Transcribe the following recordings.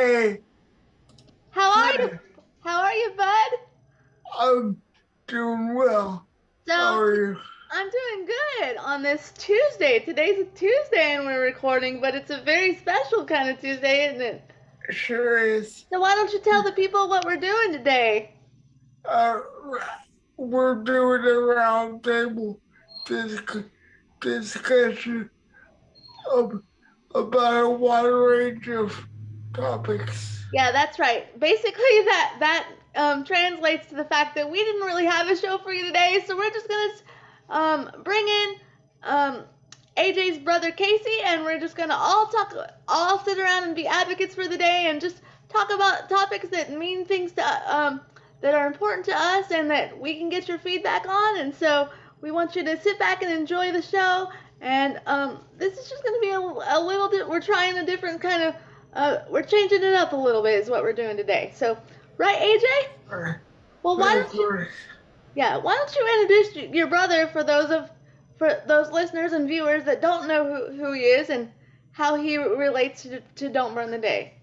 Hey, How are you? good. How are you, bud? I'm doing well. How So are you? I'm doing good on this Tuesday. Today's a Tuesday and we're recording, but it's a very special kind of Tuesday, isn't it? Sure is. So why don't you tell the people what we're doing today? Uh, we're doing a roundtable disc- discussion of, about a wide range of topics. Yeah, that's right. Basically, that translates to the fact that we didn't really have a show for you today, so we're just gonna bring in um, AJ's brother Casey, and we're just gonna all sit around and be advocates for the day, and just talk about topics that mean things to that are important to us, and that we can get your feedback on. And so we want you to sit back and enjoy the show. And this is just gonna be a little bit. We're trying a different kind of we're changing it up a little bit is what we're doing today. So, right, AJ? Uh, Well, why that's don't you? right. Yeah, why don't you introduce your brother for those listeners and viewers that don't know who he is and how he relates to Don't Burn the Day.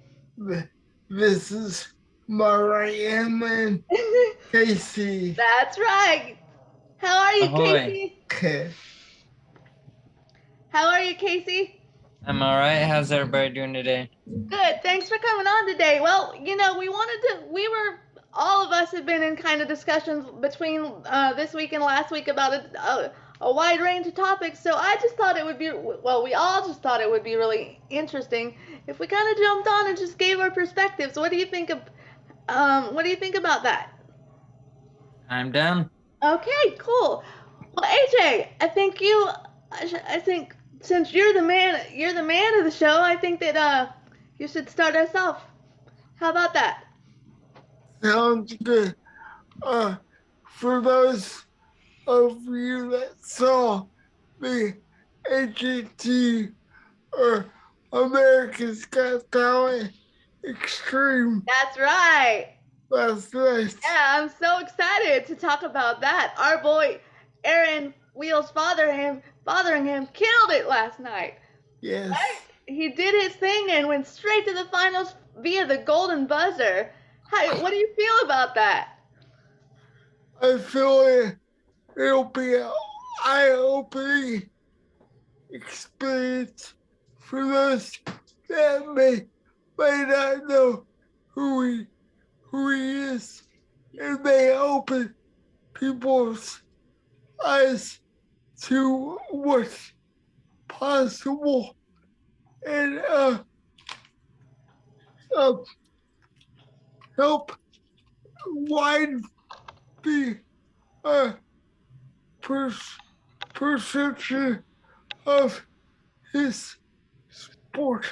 This is my right hand man, Casey. That's right. How are you, Ahoy. Casey? Okay. How are you, Casey? I'm alright. How's everybody doing today? Good. Thanks for coming on today. Well, we were, all of us have been in kind of discussions between this week and last week about a wide range of topics. So I just thought it would be, well, we all just thought it would be really interesting if we kind of jumped on and just gave our perspectives. What do you think of, what do you think about that? I'm down. Okay, cool. Well, AJ, I think since you're the man of the show. I think that you should start us off. How about that? Sounds good. Uh, for those of you that saw the AGT or America's Got Talent Extreme That's right. last night. Yeah, I'm so excited to talk about that. Our boy Aaron Wheels Fotheringham killed it last night. Yes, Right? He did his thing and went straight to the finals via the golden buzzer. What do you feel about that? I feel it'll be an eye-opening experience for those that may not know who he is. It may open people's eyes to what's possible and uh, help widen the uh, perception of his sport.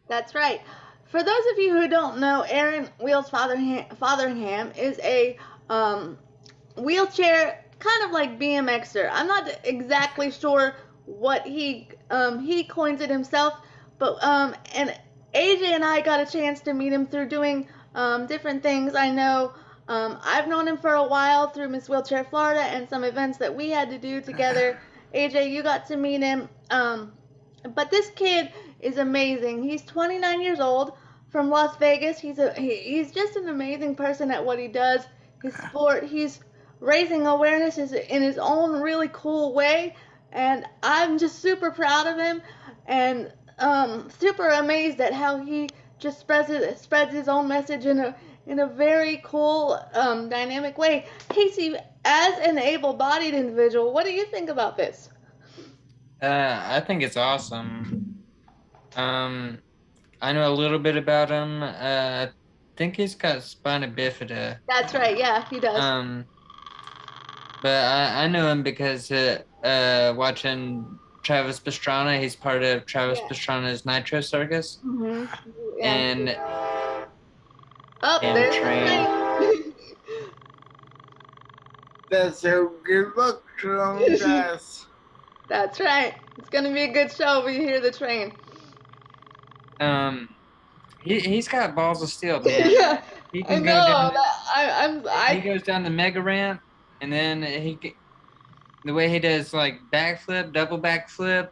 That's right. For those of you who don't know, Aaron Wheels Fotheringham is a wheelchair, kind of like BMXer. I'm not exactly sure what he coins it himself, but and AJ and I got a chance to meet him through doing different things. I know I've known him for a while through Miss Wheelchair Florida and some events that we had to do together. AJ, you got to meet him. But this kid is amazing. He's 29 years old from Las Vegas. He's just an amazing person at what he does. His sport. He's raising awareness in his own really cool way, and I'm just super proud of him, and super amazed at how he just spreads his own message in a very cool dynamic way. Casey, as an able-bodied individual, what do you think about this? I think it's awesome. I know a little bit about him. I think he's got spina bifida. That's right. Yeah, he does. But I know him because watching Travis Pastrana. He's part of Travis Pastrana's Nitro Circus. Mm-hmm. Yeah. And Oh, there's the train. That's a good luck charm, guys. That's right. It's gonna be a good show when you hear the train. He's got balls of steel, man. Yeah, He I can know. go down. He I goes down the mega ramp, and then the way he does like backflip, double backflip,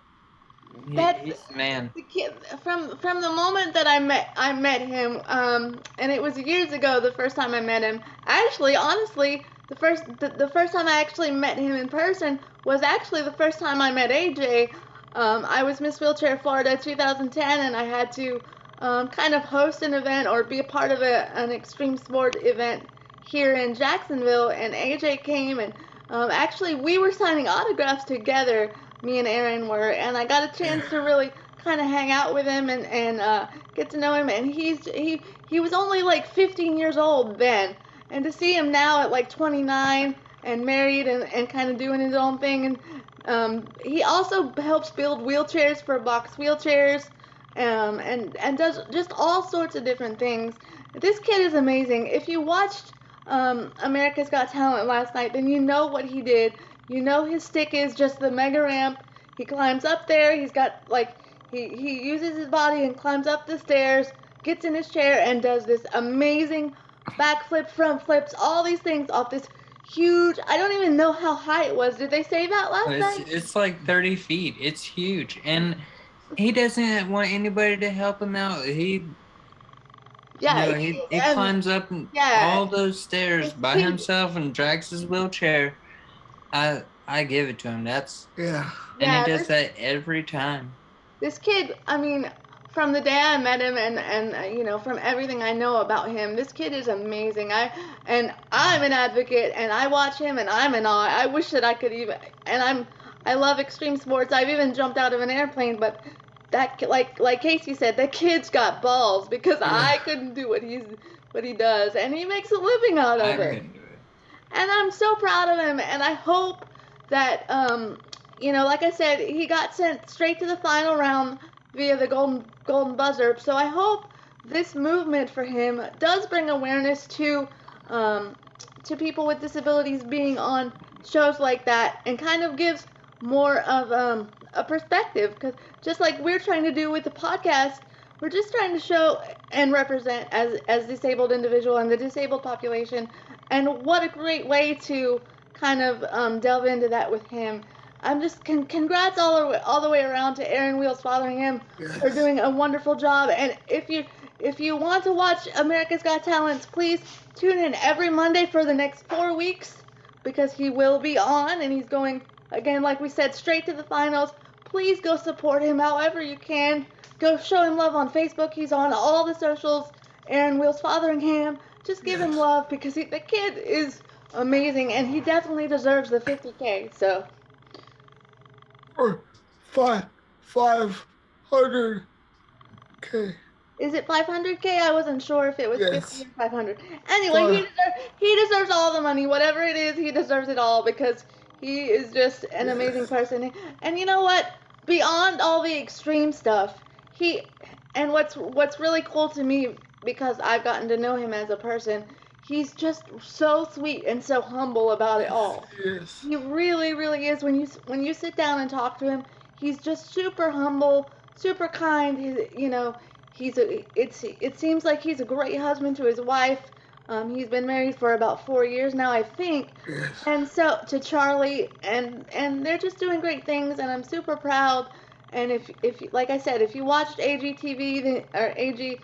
He's the man. The kid from the moment that I met him, and it was years ago the first time I met him. Actually, honestly, the first time I actually met him in person was actually the first time I met AJ. I was Miss Wheelchair Florida 2010, and I had to kind of host an event or be a part of an extreme sport event here in Jacksonville, and AJ came, and actually we were signing autographs together, me and Aaron were, and I got a chance to really kind of hang out with him and get to know him, and he was only like 15 years old then, and to see him now at like 29 and married and kind of doing his own thing, and he also helps build wheelchairs for box wheelchairs, and does just all sorts of different things. This kid is amazing. If you watched America's Got Talent last night, then you know what he did. You know his stick is just the mega ramp. He climbs up there. He's got like he uses his body and climbs up the stairs, gets in his chair and does this amazing backflip, front flips, all these things off this huge. I don't even know how high it was. Did they say that last night? It's like 30 feet. It's huge, and he doesn't want anybody to help him out. Yeah, He climbs up yeah. all those stairs by himself and drags his wheelchair. I give it to him. And he does that every time. This kid, I mean, from the day I met him and you know, from everything I know about him, this kid is amazing. I'm an advocate and I watch him and I'm in awe. I wish that I could even, I love extreme sports. I've even jumped out of an airplane, but that, like Casey said, that kid's got balls, because I couldn't do what he does, and he makes a living out of it. couldn't do it. And I'm so proud of him, and I hope that, you know, like I said, he got sent straight to the final round via the golden buzzer. So I hope this movement for him does bring awareness to people with disabilities being on shows like that, and kind of gives more of a perspective, because just like we're trying to do with the podcast, we're just trying to show and represent as disabled individual and the disabled population, and what a great way to kind of delve into that with him. I'm just congrats all the way around to Aaron Wheels Fotheringham for doing a wonderful job. And if you want to watch America's Got Talent, please tune in every Monday for the next 4 weeks, because he will be on, and he's going, again, like we said, straight to the finals. Please go support him however you can. Go show him love on Facebook. He's on all the socials. Aaron Wheels Fotheringham. Just give him love, because the kid is amazing, and he definitely deserves the 50K. So. Or 500K. Is it 500K? I wasn't sure if it was 50 or 500. Anyway, he deserves all the money. Whatever it is, he deserves it all, because he is just an amazing person. And you know what? Beyond all the extreme stuff, what's really cool to me, because I've gotten to know him as a person, he's just so sweet and so humble about it all. Yes. He really, really is. When you sit down and talk to him, he's just super humble, super kind. You know, it seems like he's a great husband to his wife. He's been married for about 4 years now, I think. Yes. And so to Charlie, and they're just doing great things, and I'm super proud. And if like I said, if you watched AGTV or AG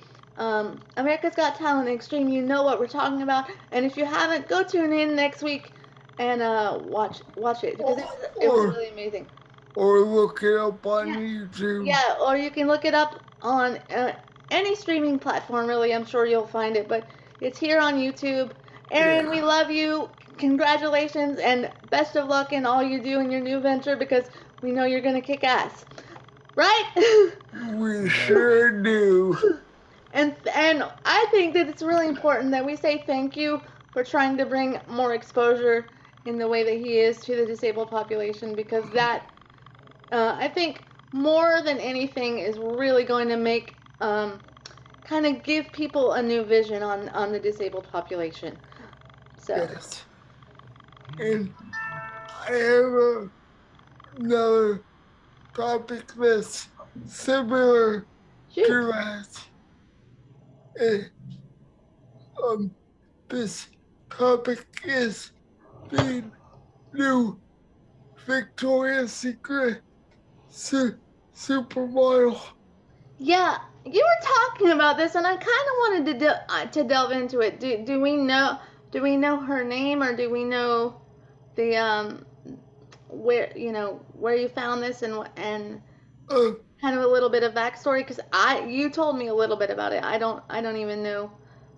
America's Got Talent Extreme, you know what we're talking about. And if you haven't, go tune in next week and watch it, because it was really amazing. Or look it up on YouTube. Yeah, or you can look it up on any streaming platform, really. I'm sure you'll find it, but it's here on YouTube. Aaron, we love you. Congratulations and best of luck in all you do in your new venture, because we know you're going to kick ass. Right? We sure do. And I think that it's really important that we say thank you for trying to bring more exposure in the way that he is to the disabled population, because that, I think, more than anything, is really going to make, kind of give people a new vision on the disabled population. So. Yes. And I have another topic that's similar to that. This topic is the new Victoria's Secret supermodel. Yeah, you were talking about this, and I kind of wanted to delve into it. Do we know her name, or do we know the where where you found this, and Uh, kind of a little bit of backstory? Because you told me a little bit about it. I don't even know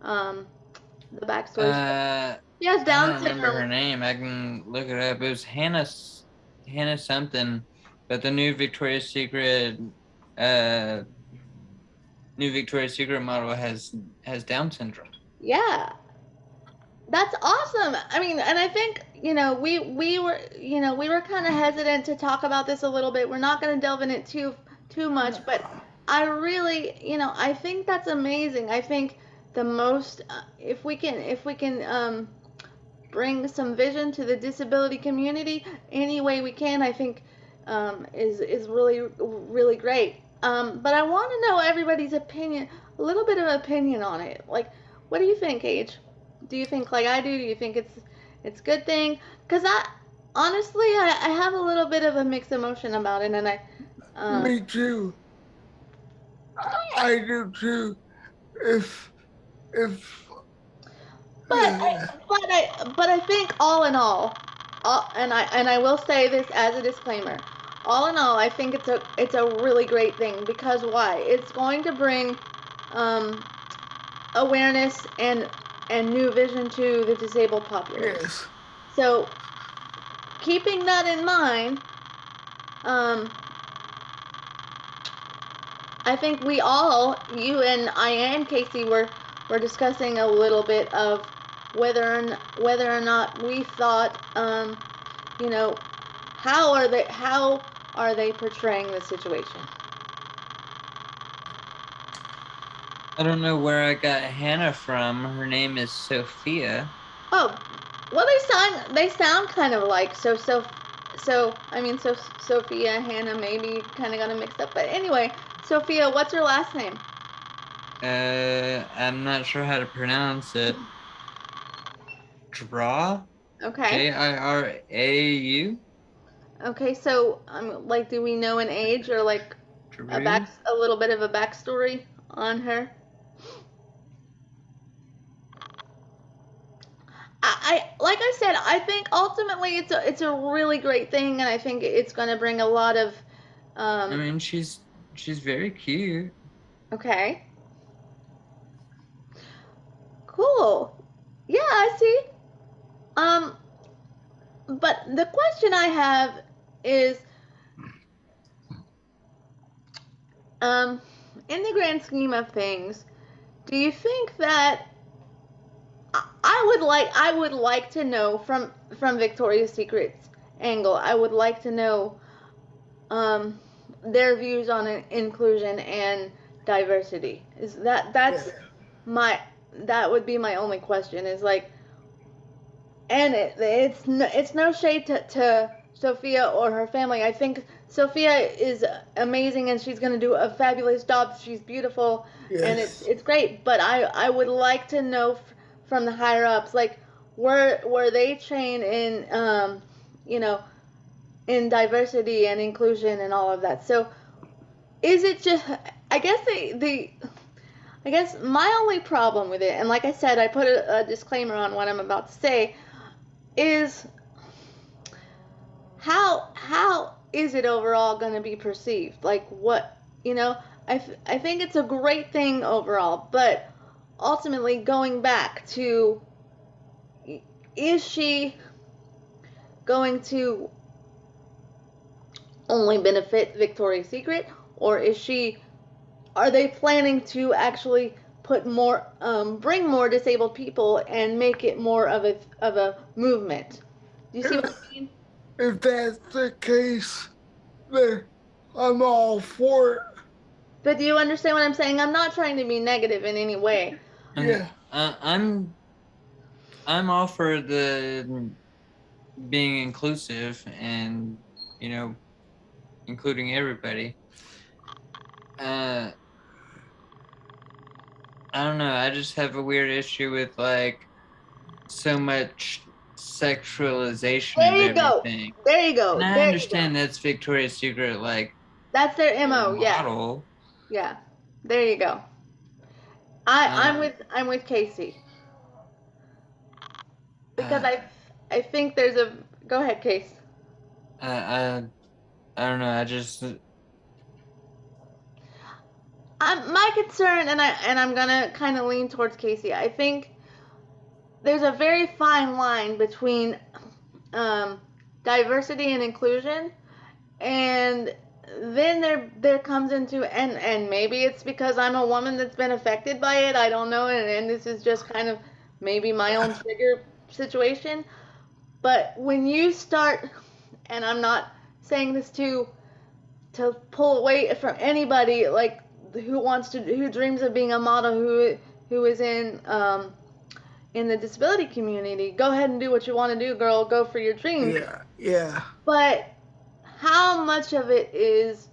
the backstory. She has I Down don't remember her syndrome. name. I can look it up. It was Hannah something, but the uh, new Victoria's Secret model has Down syndrome. Yeah, that's awesome. I mean, and I think we were we were kind of hesitant to talk about this a little bit. We're not going to delve in it too much, but I really I think that's amazing. I think the most if we can bring some vision to the disability community any way we can, I think is really great. But I want to know everybody's opinion, a little bit of opinion on it. Like, what do you think, Age? Do you think like I do? Do you think it's a good thing? Because I honestly I have a little bit of a mixed emotion about it, and Me too. I do too. If but I think all in all, and I will say this as a disclaimer. All in all, I think it's a really great thing, because why? It's going to bring um, awareness and new vision to the disabled population. yes, So keeping that in mind, I think we all, you and I and Casey, were discussing a little bit of whether or not we thought, you know, how are they portraying the situation? I don't know where I got Hannah from. Her name is Sophia. Oh, well, they sound kind of like so. I mean, so Sophia, Hannah, maybe kind of got them mixed up. But anyway, Sophia, what's her last name? I'm not sure how to pronounce it. Draw? Okay. Jirau? Okay. So, like, do we know an age, or like Drew? a little bit of a backstory on her? I like I said, I think ultimately it's a really great thing, and I think it's going to bring a lot of. I mean, she's very cute. Okay. Cool. Yeah, I see. Um, but the question I have is, um, in the grand scheme of things, do you think that I would like to know from Victoria's Secret's angle, I would like to know their views on inclusion and diversity. Is that's my that would be my only question, is like, and it's no shade to Sophia or her family. I think Sophia is amazing, and she's going to do a fabulous job. She's beautiful, and yes, it's great. But I would like to know from the higher ups, like, were they trained in you know in diversity and inclusion and all of that. So is it just, I guess the I guess my only problem with it, and like I said, I put a disclaimer on what I'm about to say, is how is it overall going to be perceived? Like, what, I think it's a great thing overall, but ultimately going back to, is she going to only benefit Victoria's Secret, or are they planning to actually put more, bring more disabled people and make it more of a movement? Do you see what I mean? if that's the case, then I'm all for it. But do you understand what I'm saying? I'm not trying to be negative in any way. Yeah, I'm all for the being inclusive and including everybody. I don't know. I just have a weird issue with like so much sexualization There of you go. everything. There you go. And I There you go. understand that's Victoria's Secret, like That's their MO. Yeah. model. Yeah. There you go. I'm with Casey. Because I think there's a go ahead, Case. I don't know. I just My concern, and I'm gonna kind of lean towards Casey. I think there's a very fine line between diversity and inclusion, and then there comes into and maybe it's because I'm a woman that's been affected by it. I don't know, and this is just kind of maybe my own trigger situation. But when you start, and I'm not saying this to pull away from anybody like who dreams of being a model who is in the disability community. Go ahead and do what you want to do, girl. Go for your dreams. Yeah. But how much of it is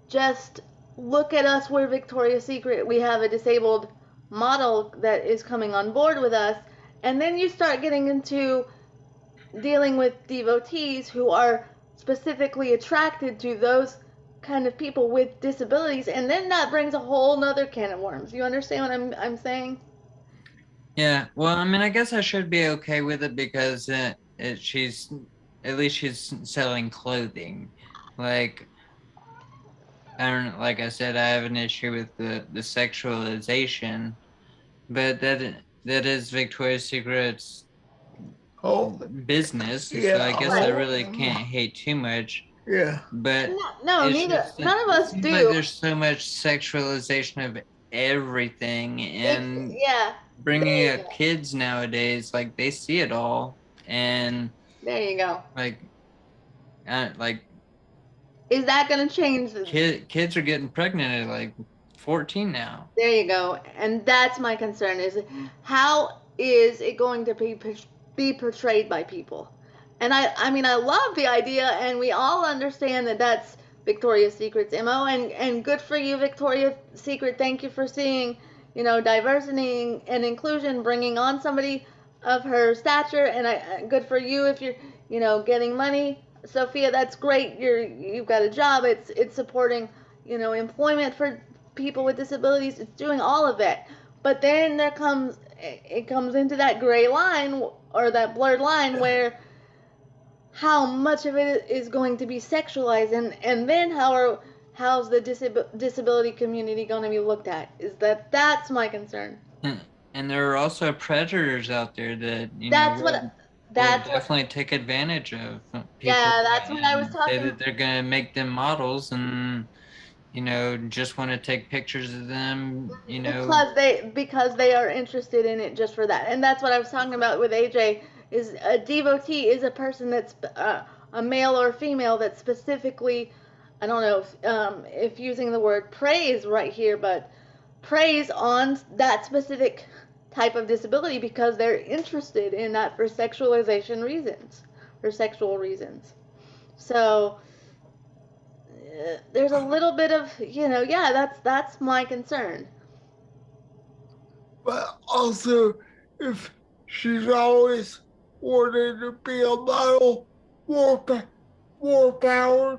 just look at us, we're Victoria's Secret, we have a disabled model that is coming on board with us, and then you start getting into dealing with devotees who are specifically attracted to those kind of people with disabilities, and then that brings a whole nother can of worms. You understand what I'm saying? Yeah, well, I mean, I guess I should be okay with it because she's at least she's selling clothing. Like, I don't know, like I said, I have an issue with the sexualization, but that is Victoria's Secret's business. So I guess I really can't hate too much. Yeah. But no, neither. None of us do. Like there's so much sexualization of everything, and bringing up kids nowadays, like they see it all, and there you go. Like, is that going to change? Kids are getting pregnant at like 14 now. There you go, and that's my concern: is how is it going to be portrayed by people? And I mean, I love the idea, and we all understand that that's Victoria's Secret's MO, and good for you, Victoria's Secret. Thank you for seeing, diversity and inclusion, bringing on somebody of her stature, and good for you if you're, getting money. Sophia, that's great. You've got a job. It's supporting, employment for people with disabilities. It's doing all of that. But then it comes into that gray line or that blurred line where how much of it is going to be sexualized, and then how's the disability community going to be looked at? That's my concern. And there are also predators out there that will definitely take advantage of people. Yeah, that's what I was talking. Say that they're going to make them models and just want to take pictures of them, because they are interested in it just for that. And that's what I was talking about with AJ. Is a devotee is a person that's a male or female that specifically, I don't know if using the word praise right here, but praise on that specific type of disability because they're interested in that for sexualization reasons, for sexual reasons. So there's a little bit of, that's my concern. But also, if she's always wanted to be a model, more power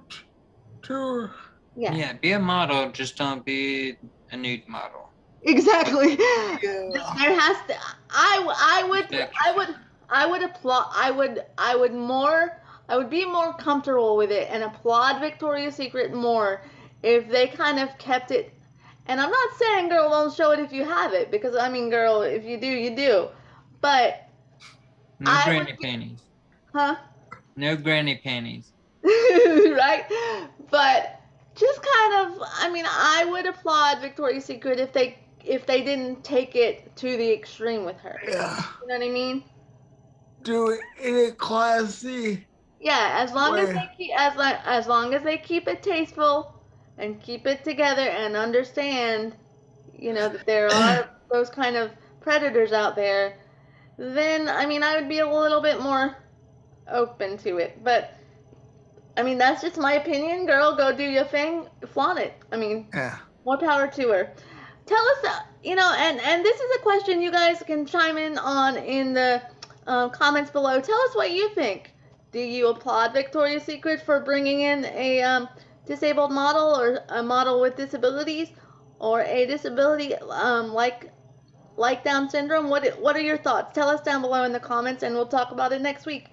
to her. Yeah, be a model, just don't be a nude model. Exactly. Yeah. There has to. I would applaud. I would be more comfortable with it and applaud Victoria's Secret more if they kind of kept it. And I'm not saying, girl, don't show it if you have it, because I mean, girl, if you do, you do. But no granny panties. Huh? No granny panties. Right? But just kind of, I mean, I would applaud Victoria's Secret if they didn't take it to the extreme with her. Yeah. You know what I mean? Do it in a classy. Yeah, as long as they keep it tasteful and keep it together and understand, that there are those kind of predators out there, then I mean I would be a little bit more open to it. But I mean that's just my opinion, girl. Go do your thing, flaunt it. I mean, more power to her. Tell us, and this is a question you guys can chime in on in the comments below. Tell us what you think. Do you applaud Victoria's Secret for bringing in a disabled model or a model with disabilities or a disability like Down syndrome? What are your thoughts? Tell us down below in the comments, and we'll talk about it next week.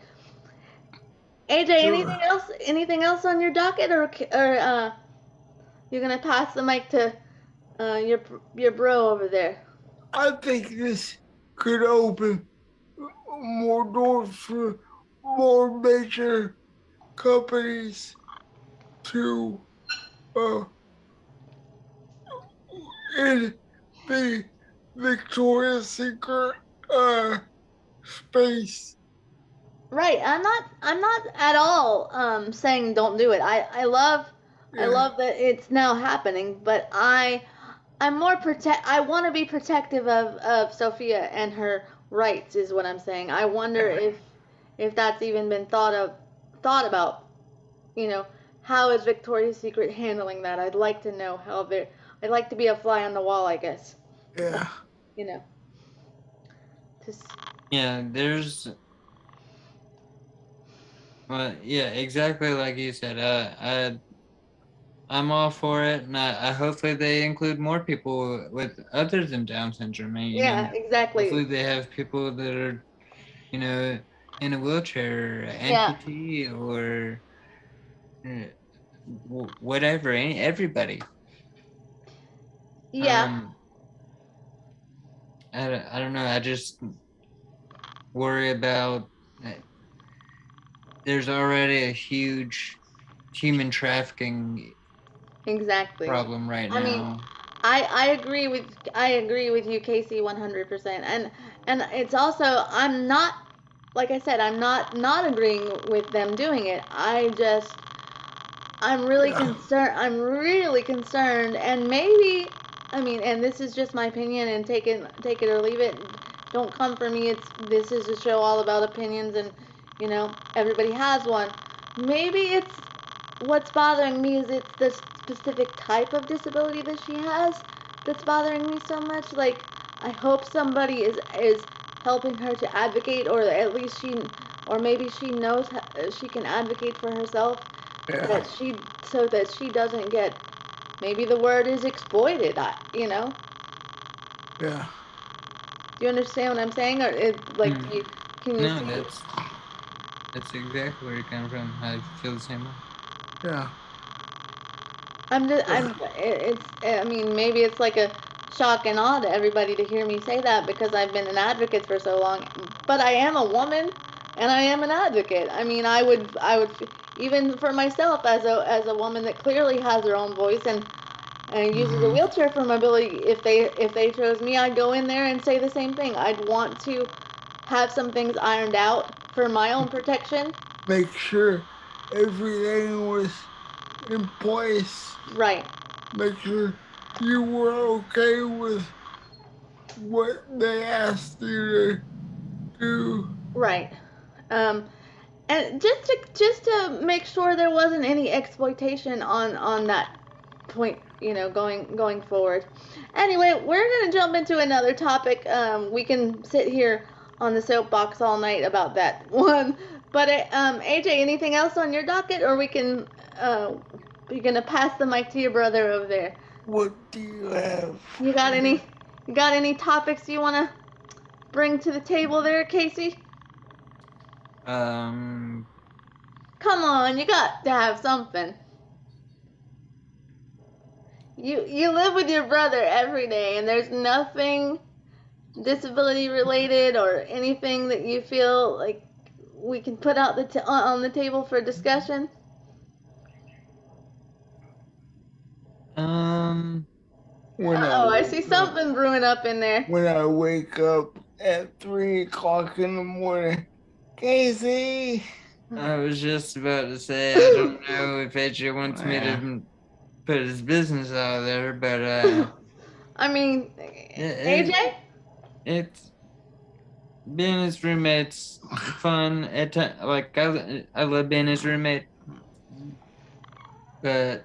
AJ, Sure. Anything else on your docket, or you're gonna pass the mic to your bro over there? I think this could open more doors for more major companies to uh in the Victoria's Secret space. Right. I'm not at all saying don't do it. I Yeah, love that it's now happening, but I want to be protective of Sophia and her rights is what I'm saying. I wonder yeah, if that's even been thought about, you know, how is Victoria's Secret handling that? I'd like to know how they're I'd like to be a fly on the wall, I guess. yeah, You know. Just Yeah, well, yeah, exactly like you said. I'm all for it, and I hopefully they include more people with other than Down syndrome. And, yeah, exactly. hopefully they have people that are, in a wheelchair, Yeah. amputee, or uh, whatever. Everybody. Yeah. Um, I don't know. I just worry about. There's already a huge human trafficking Exactly. problem right I mean, now. I agree with you, Casey, 100%. And it's also I'm not like I said I'm not agreeing with them doing it. yeah, I'm really concerned, and maybe I mean, and this is just my opinion, and take it or leave it. Don't come for me. This is a show all about opinions, and everybody has one. Maybe it's what's bothering me is it's the specific type of disability that she has that's bothering me so much. Like, I hope somebody is helping her to advocate, or at least or maybe she knows she can advocate for herself, yeah, that she so that she doesn't get, maybe the word is exploited. yeah. Do you understand what I'm saying, or Hmm. can you No, see it? that's exactly where you're coming from. I feel the same way. Yeah, I'm it's I mean, maybe it's like a shock and awe to everybody to hear me say that because I've been an advocate for so long, but I am a woman and I am an advocate. I mean, I would even for myself as a woman that clearly has her own voice and uses a hmm, wheelchair for mobility, if they chose me, I'd go in there and say the same thing. I'd want to have some things ironed out for my own protection. make sure everything was in place. Right. Make sure you were okay with what they asked you to do. Right. Um, and just to make sure there wasn't any exploitation on that point, going forward. Anyway, we're gonna jump into another topic. We can sit here on the soapbox all night about that one. But AJ, anything else on your docket, or we can you're gonna pass the mic to your brother over there. What do you have? You got any you got any topics you wanna bring to the table there, Casey? Um, Come on, you got to have something. You live with your brother every day, and there's nothing disability related or anything that you feel like we can put out on the table for discussion. um, When I Oh, I see wake up, something brewing up in there. when I wake up at 3 o'clock in the morning, Casey. I was just about to say I don't know if AJ wants me Yeah, to put his business out there, but I mean, it, AJ. it's being his roommate's fun at time. Like I love being his roommate, but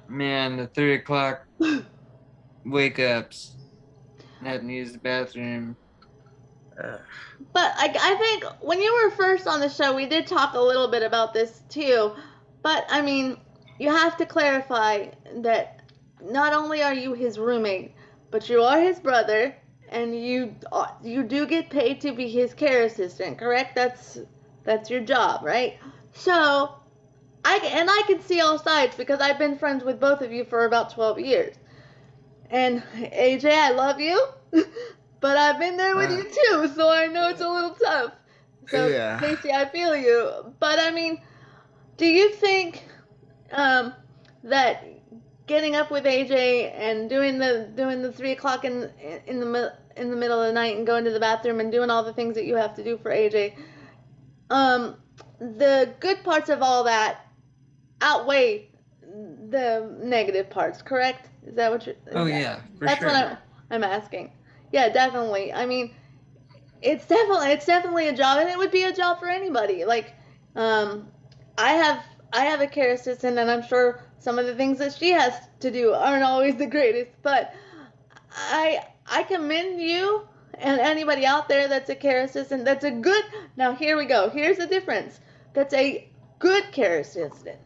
man, the 3 o'clock wake ups and having to use the bathroom. yeah, But I think when you were first on the show, we did talk a little bit about this too. But I mean, you have to clarify that not only are you his roommate, but you are his brother, and you do get paid to be his care assistant, correct? That's your job, right? So I can see all sides because I've been friends with both of you for about 12 years. And AJ, I love you, but I've been there with you too, so I know it's a little tough. So Yeah. Casey, I feel you. But I mean, do you think um, that getting up with AJ and doing the 3 o'clock in the middle of the night and going to the bathroom and doing all the things that you have to do for AJ, um, the good parts of all that outweigh the negative parts, correct? Is that what you're? Oh yeah, for That's sure. what I'm asking. Yeah, definitely. I mean, it's definitely a job, and it would be a job for anybody. Like, um, I have I have a care assistant, and I'm sure some of the things that she has to do aren't always the greatest. But I commend you and anybody out there that's a care assistant. That's a good. Now here we go. Here's the difference. That's a good care assistant,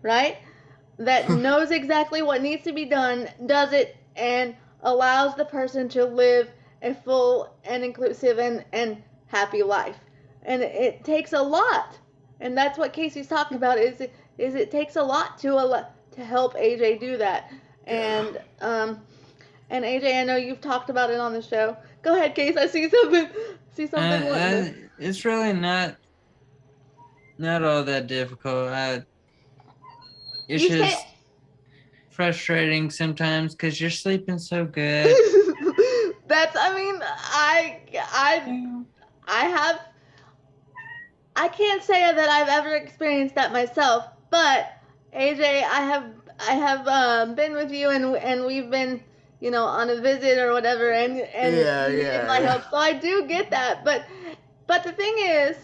right? That knows exactly what needs to be done, does it, and allows the person to live a full and inclusive and happy life. And it takes a lot, and that's what Casey's talking about. Is it takes a lot to help AJ do that. And AJ, I know you've talked about it on the show. Go ahead, Case. I see something. See something. It's really not all that difficult. It's You say. just frustrating sometimes because you're sleeping so good. That's. I mean, I have. I can't say that I've ever experienced that myself, but AJ, I have been with you and we've been on a visit or whatever, and Yeah, you needed my help, so I do get that. But the thing is,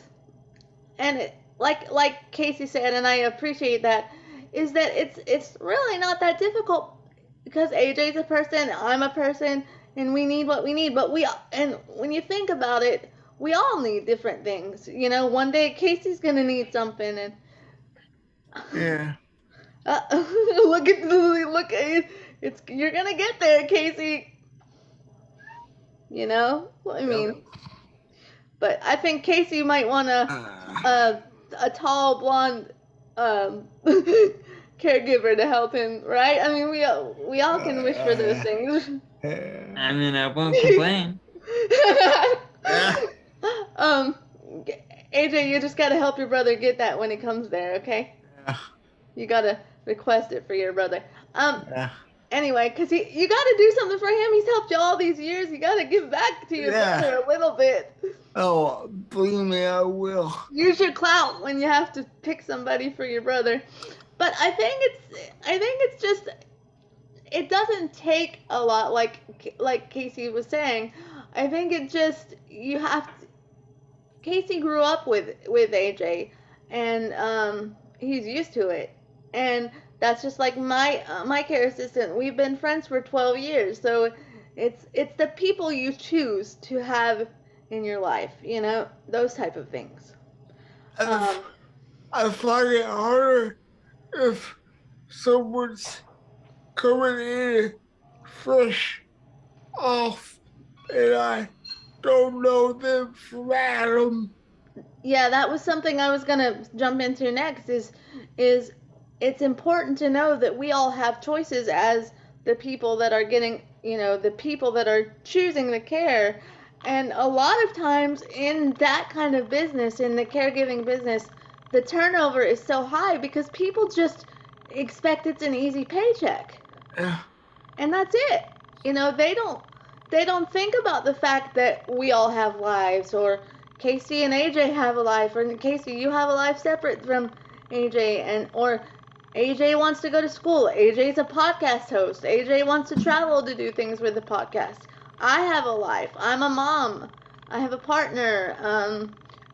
and like Casey said, and I appreciate that, is that it's really not that difficult because AJ's a person, I'm a person, and we need what we need. But and when you think about it, we all need different things. One day Casey's gonna need something, and Yeah. look it's you're gonna get there, Casey. I mean, but I think Casey might want a tall blonde caregiver to help him, right? I mean, we all can wish for those things. I mean, I won't complain. um, AJ, you just gotta help your brother get that when he comes there, okay? Yeah. You gotta request it for your brother. Yeah. Anyway, because you gotta do something for him. He's helped you all these years. You gotta give back to your brother a little bit. Oh, believe me, I will. Use your clout when you have to pick somebody for your brother. But I think it's just, it doesn't take a lot, like Casey was saying. I think it just, you have to, Casey grew up with AJ, and he's used to it, and that's just like my care assistant. We've been friends for 12 years, so it's the people you choose to have in your life, those type of things. I find it harder if someone's coming in fresh off and I don't know them from Adam. Yeah, that was something I was gonna jump into next. Is it's important to know that we all have choices as the people that are getting, the people that are choosing the care. And a lot of times in that kind of business, in the caregiving business, the turnover is so high because people just expect it's an easy paycheck. Yeah. And that's it. They don't think about the fact that we all have lives, or Casey and AJ have a life, or Casey, you have a life separate from AJ, or AJ wants to go to school. AJ's a podcast host. AJ wants to travel to do things with the podcast. I have a life. I'm a mom. I have a partner.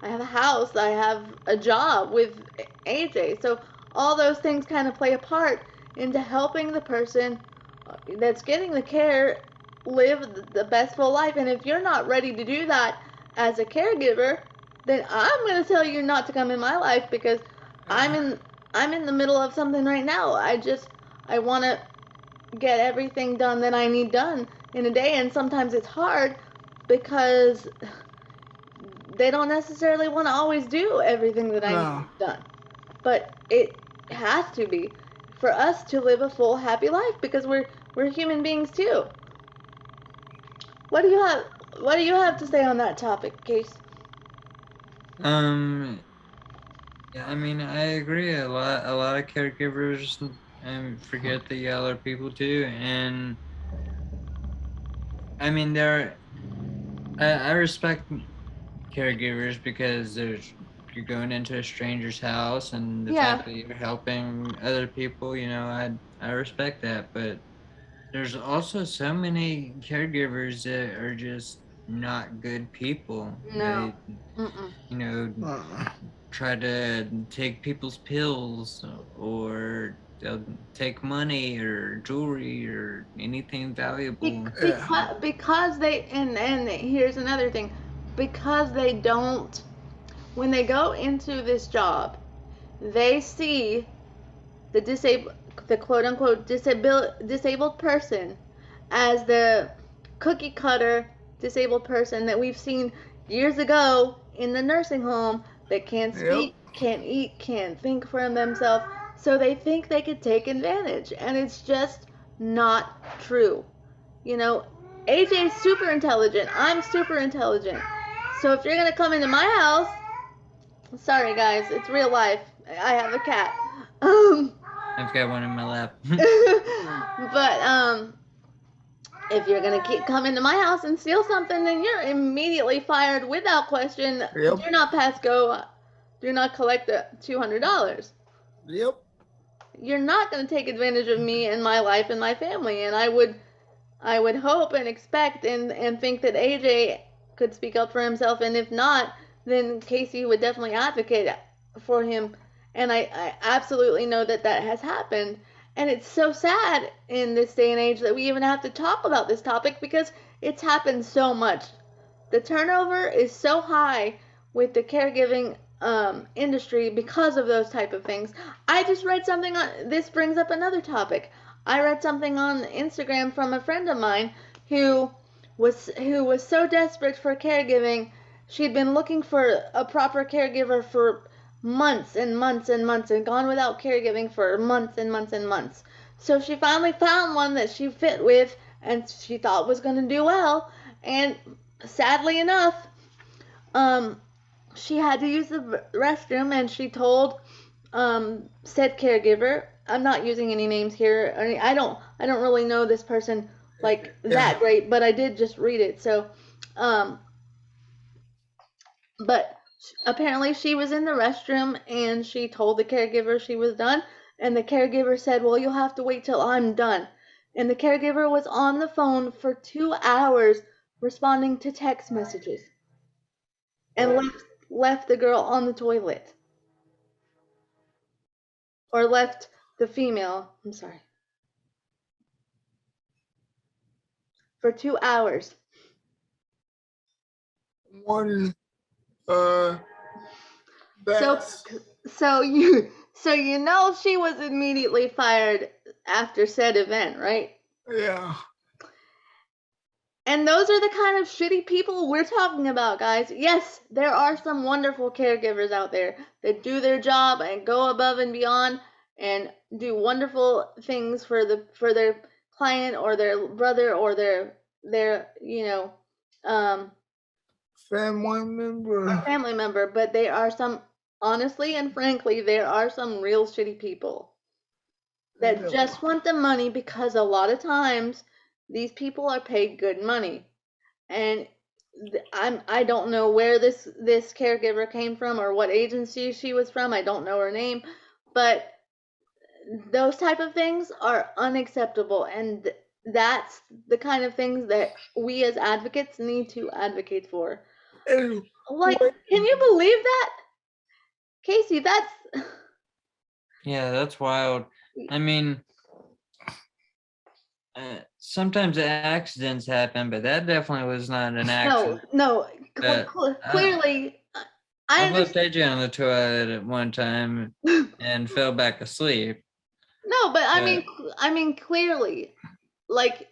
I have a house. I have a job with AJ. So all those things kind of play a part into helping the person that's getting the care live the best full life. And if you're not ready to do that as a caregiver, then I'm going to tell you not to come in my life, because I'm I'm in the middle of something right now. I want to get everything done that I need done in a day, and sometimes it's hard because they don't necessarily want to always do everything that I No. need done. But it has to be for us to live a full, happy life because we're human beings too. What do you have to say on that topic, Case? Yeah, I mean, I agree. A lot of caregivers forget the other people too, and I mean, I respect caregivers because you're going into a stranger's house, and the Yeah. fact that you're helping other people, I respect that. But there's also so many caregivers that are just not good people. No. They, Mm-mm. you know, Uh, try to take people's pills, or they'll take money or jewelry or anything valuable. yeah. Because they and here's another thing, because they don't, when they go into this job, they see the the quote unquote disabled person as the cookie cutter disabled person that we've seen years ago in the nursing home that can't Yep. speak, can't eat, can't think for themselves. So they think they could take advantage, and it's just not true. You know, AJ's super intelligent. I'm super intelligent. So if you're gonna come into my house, sorry guys, it's real life. I have a cat. I've got one in my lap. But if you're gonna come into my house and steal something, then you're immediately fired without question. Yep. Do not pass go. Do not collect the $200. Yep. You're not gonna take advantage of me and my life and my family. And I would hope and expect and think that AJ could speak up for himself. And if not, then Casey would definitely advocate for him. And I absolutely know that that has happened. And it's so sad in this day and age that we even have to talk about this topic because it's happened so much. The turnover is so high with the caregiving industry because of those type of things. I just read something on this brings up another topic. I read something on Instagram from a friend of mine who was so desperate for caregiving. She'd been looking for a proper caregiver for months and months and months and gone without caregiving for months and months and months. So she finally found one that she fit with and she thought was going to do well. And sadly enough, she had to use the restroom and she told said caregiver, I'm not using any names here. I don't really know this person like that great, but I did just read it. So but apparently she was in the restroom and she told the caregiver she was done, and the caregiver said, well, you'll have to wait till I'm done. And the caregiver was on the phone for 2 hours responding to text messages and left the girl on the toilet, or left the female, I'm sorry, for 2 hours. One, So that's, so you know she was immediately fired after said event, right? yeah. And those are the kind of shitty people we're talking about, guys. Yes, there are some wonderful caregivers out there that do their job and go above and beyond and do wonderful things for their client or their brother or their family member. But there are some, honestly and frankly, there are some real shitty people that just want the money because a lot of times these people are paid good money. And I don't know where this caregiver came from or what agency she was from. I don't know her name, but those type of things are unacceptable, and that's the kind of things that we as advocates need to advocate for. Like, can you believe that, Casey? That's Yeah, that's wild. I mean, sometimes accidents happen, but that definitely was not an accident. no, Uh, clearly I've left AJ on the toilet at one time and fell back asleep. No, but I mean clearly, like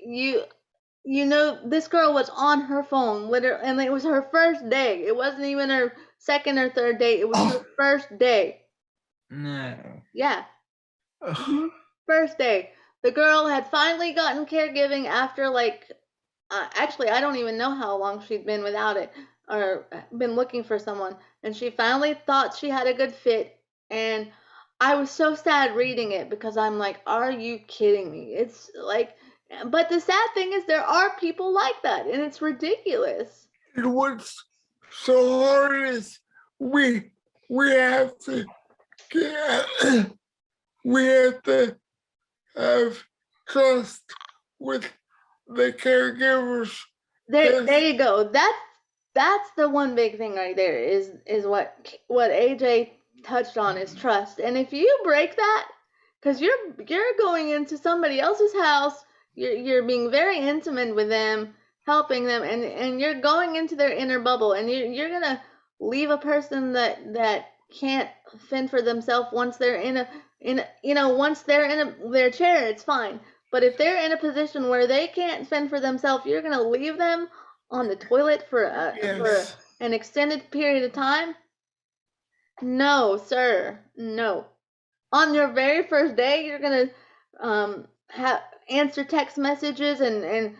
this girl was on her phone, literally, and it was her first day. It wasn't even her second or third day. It was her first day. No. Yeah. First day. The girl had finally gotten caregiving after actually, I don't even know how long she'd been without it or been looking for someone. And she finally thought she had a good fit. And I was so sad reading it because I'm like, are you kidding me? It's like, but the sad thing is there are people like that and it's ridiculous. And what's so hard is we have to we have to have trust with the caregivers. There you go. That's the one big thing right there is what AJ touched on is trust. And if you break that, because you're going into somebody else's house, you're being very intimate with them, helping them, and you're going into their inner bubble, and you're gonna leave a person that can't fend for themselves once they're once they're in their chair, it's fine. But if they're in a position where they can't fend for themselves, you're gonna leave them on the toilet for an extended period of time. No, sir, no. On your very first day, you're gonna answer text messages and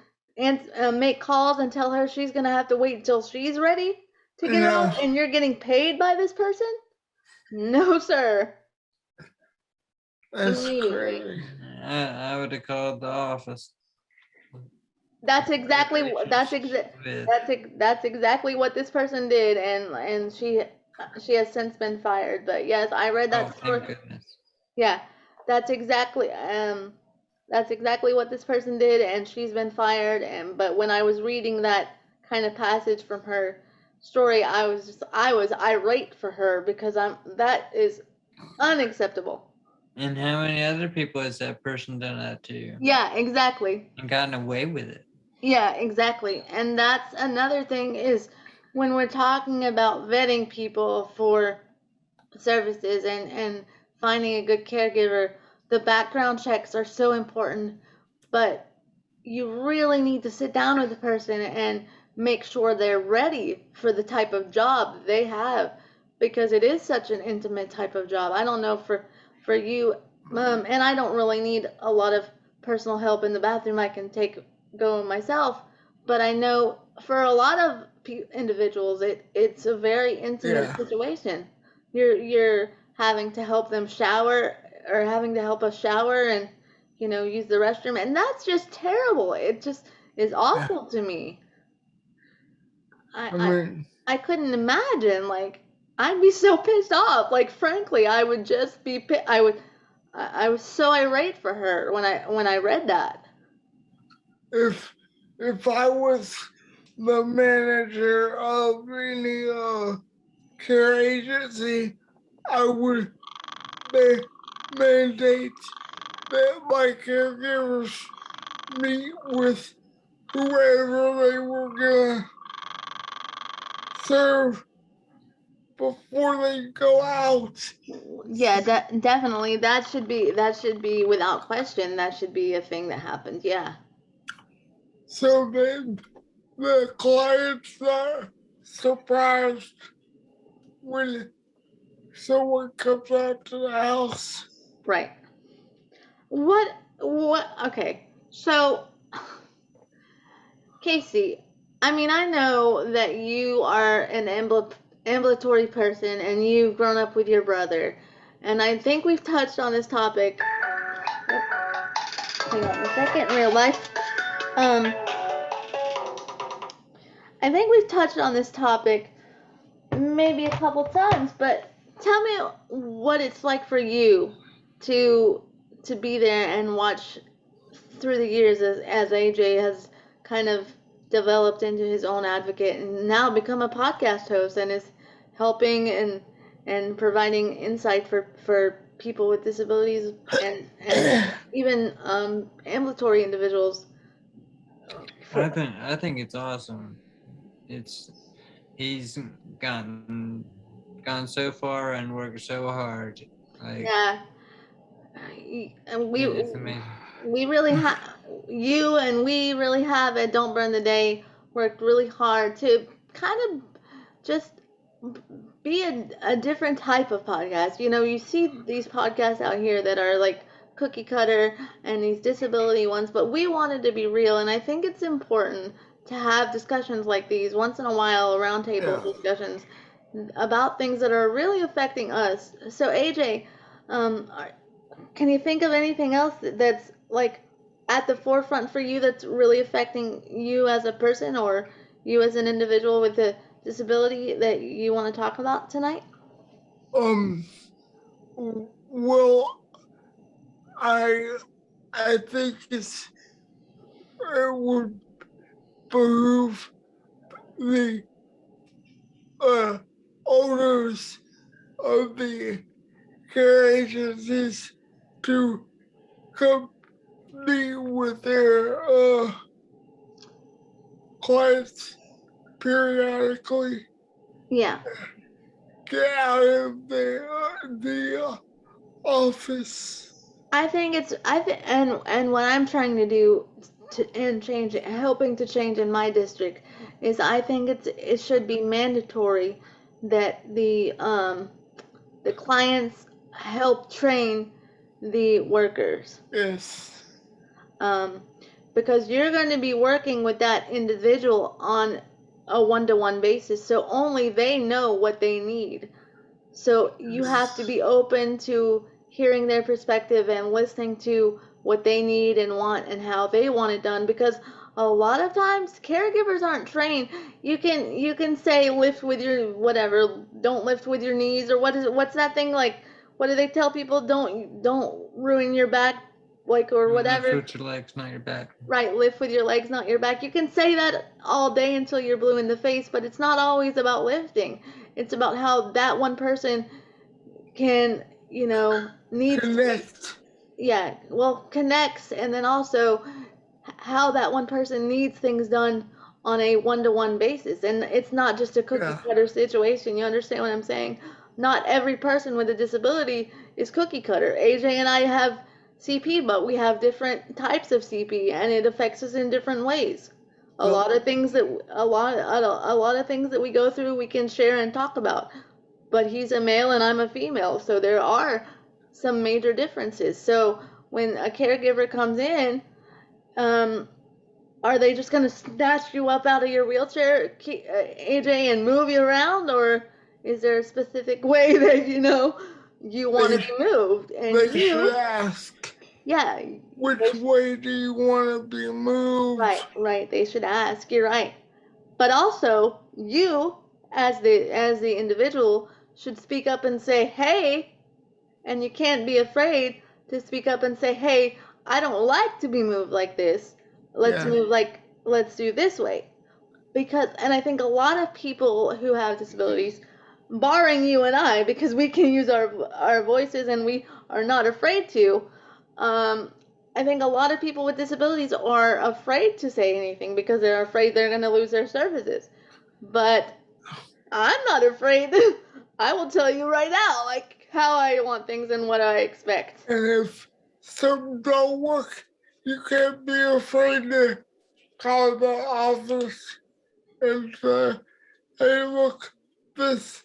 make calls and tell her she's gonna have to wait until she's ready to get out, and you're getting paid by this person. No, sir. That's crazy. I would have called the office. That's exactly that's exactly what this person did, and she has since been fired. But yes, I read that story. Thank goodness. Yeah, that's exactly what this person did, and she's been fired. But when I was reading that kind of passage from her story, I was irate for her because that is unacceptable. And how many other people has that person done that to? Yeah, exactly. And gotten away with it. Yeah, exactly. And that's another thing is when we're talking about vetting people for services and finding a good caregiver, the background checks are so important, but you really need to sit down with the person and make sure they're ready for the type of job they have, because it is such an intimate type of job. I don't know for you, and I don't really need a lot of personal help in the bathroom. I can go myself, but I know for a lot of individuals, it's a very intimate situation. You're having to help them shower or having to help us shower and use the restroom, and that's just terrible. It just is awful to me. I couldn't imagine. Like, I'd be so pissed off. Like, frankly, I would just be I was so irate for her when I read that. If I was the manager of any care agency, I would mandate that my caregivers meet with whoever they were gonna serve before they go out. Yeah, definitely. That should be without question. That should be a thing that happens. Yeah. So then the client's not surprised when someone comes out to the house. Right. What? Okay. So, Casey, I mean, I know that you are an ambulatory person and you've grown up with your brother, and I think we've touched on this topic. Hang on a second, real life. I think we've touched on this topic maybe a couple times, but tell me what it's like for you to be there and watch through the years as AJ has kind of developed into his own advocate and now become a podcast host and is helping and providing insight for people with disabilities and even ambulatory individuals. I think it's awesome. He's gotten gone so far and worked so hard. Like, Yeah. And it's amazing. we really have, you and we really have at Don't Burn the Day worked really hard to kind of just be a different type of podcast. You know, you see these podcasts out here that are like cookie cutter and these disability ones, but we wanted to be real, and I think it's important to have discussions like these once in a while, roundtable discussions about things that are really affecting us. So AJ, can you think of anything else that's like at the forefront for you that's really affecting you as a person or you as an individual with a disability that you want to talk about tonight? Well, I think it would behoove the owners of the care agencies to come meet with their clients periodically. Yeah. Get out of the office. I think and what I'm trying to do and change it, helping to change in my district is I think it should be mandatory that the clients help train the workers. Yes. Because you're going to be working with that individual on a one-to-one basis, so only they know what they need. So you have to be open to hearing their perspective and listening to what they need and want and how they want it done, because a lot of times caregivers aren't trained. You can say lift with your whatever, don't lift with your knees, or what's that thing like, what do they tell people, don't ruin your back, like, or whatever. Lift with your legs, not your back. Right, lift with your legs, not your back. You can say that all day until you're blue in the face, but it's not always about lifting. It's about how that one person can, needs Connect. yeah, well, connects, and then also how that one person needs things done on a one-to-one basis. And it's not just a cookie cutter situation. You understand what I'm saying? Not every person with a disability is cookie cutter. AJ and I have CP, but we have different types of CP, and it affects us in different ways. A lot of things that we go through, we can share and talk about. But he's a male and I'm a female, so there are some major differences. So when a caregiver comes in, are they just going to snatch you up out of your wheelchair, AJ, and move you around, or is there a specific way that you want to be moved? And they should ask. Yeah. Which way do you want to be moved? Right. They should ask. You're right. But also, you as the individual should speak up and say, "Hey," and you can't be afraid to speak up and say, "Hey, I don't like to be moved like this. Let's do this way." And I think a lot of people who have disabilities, barring you and I, because we can use our voices and we are not afraid to, I think a lot of people with disabilities are afraid to say anything because they're afraid they're going to lose their services. But I'm not afraid. I will tell you right now, like, how I want things and what I expect. And if some don't work, you can't be afraid to call the office and say, "Hey, look, this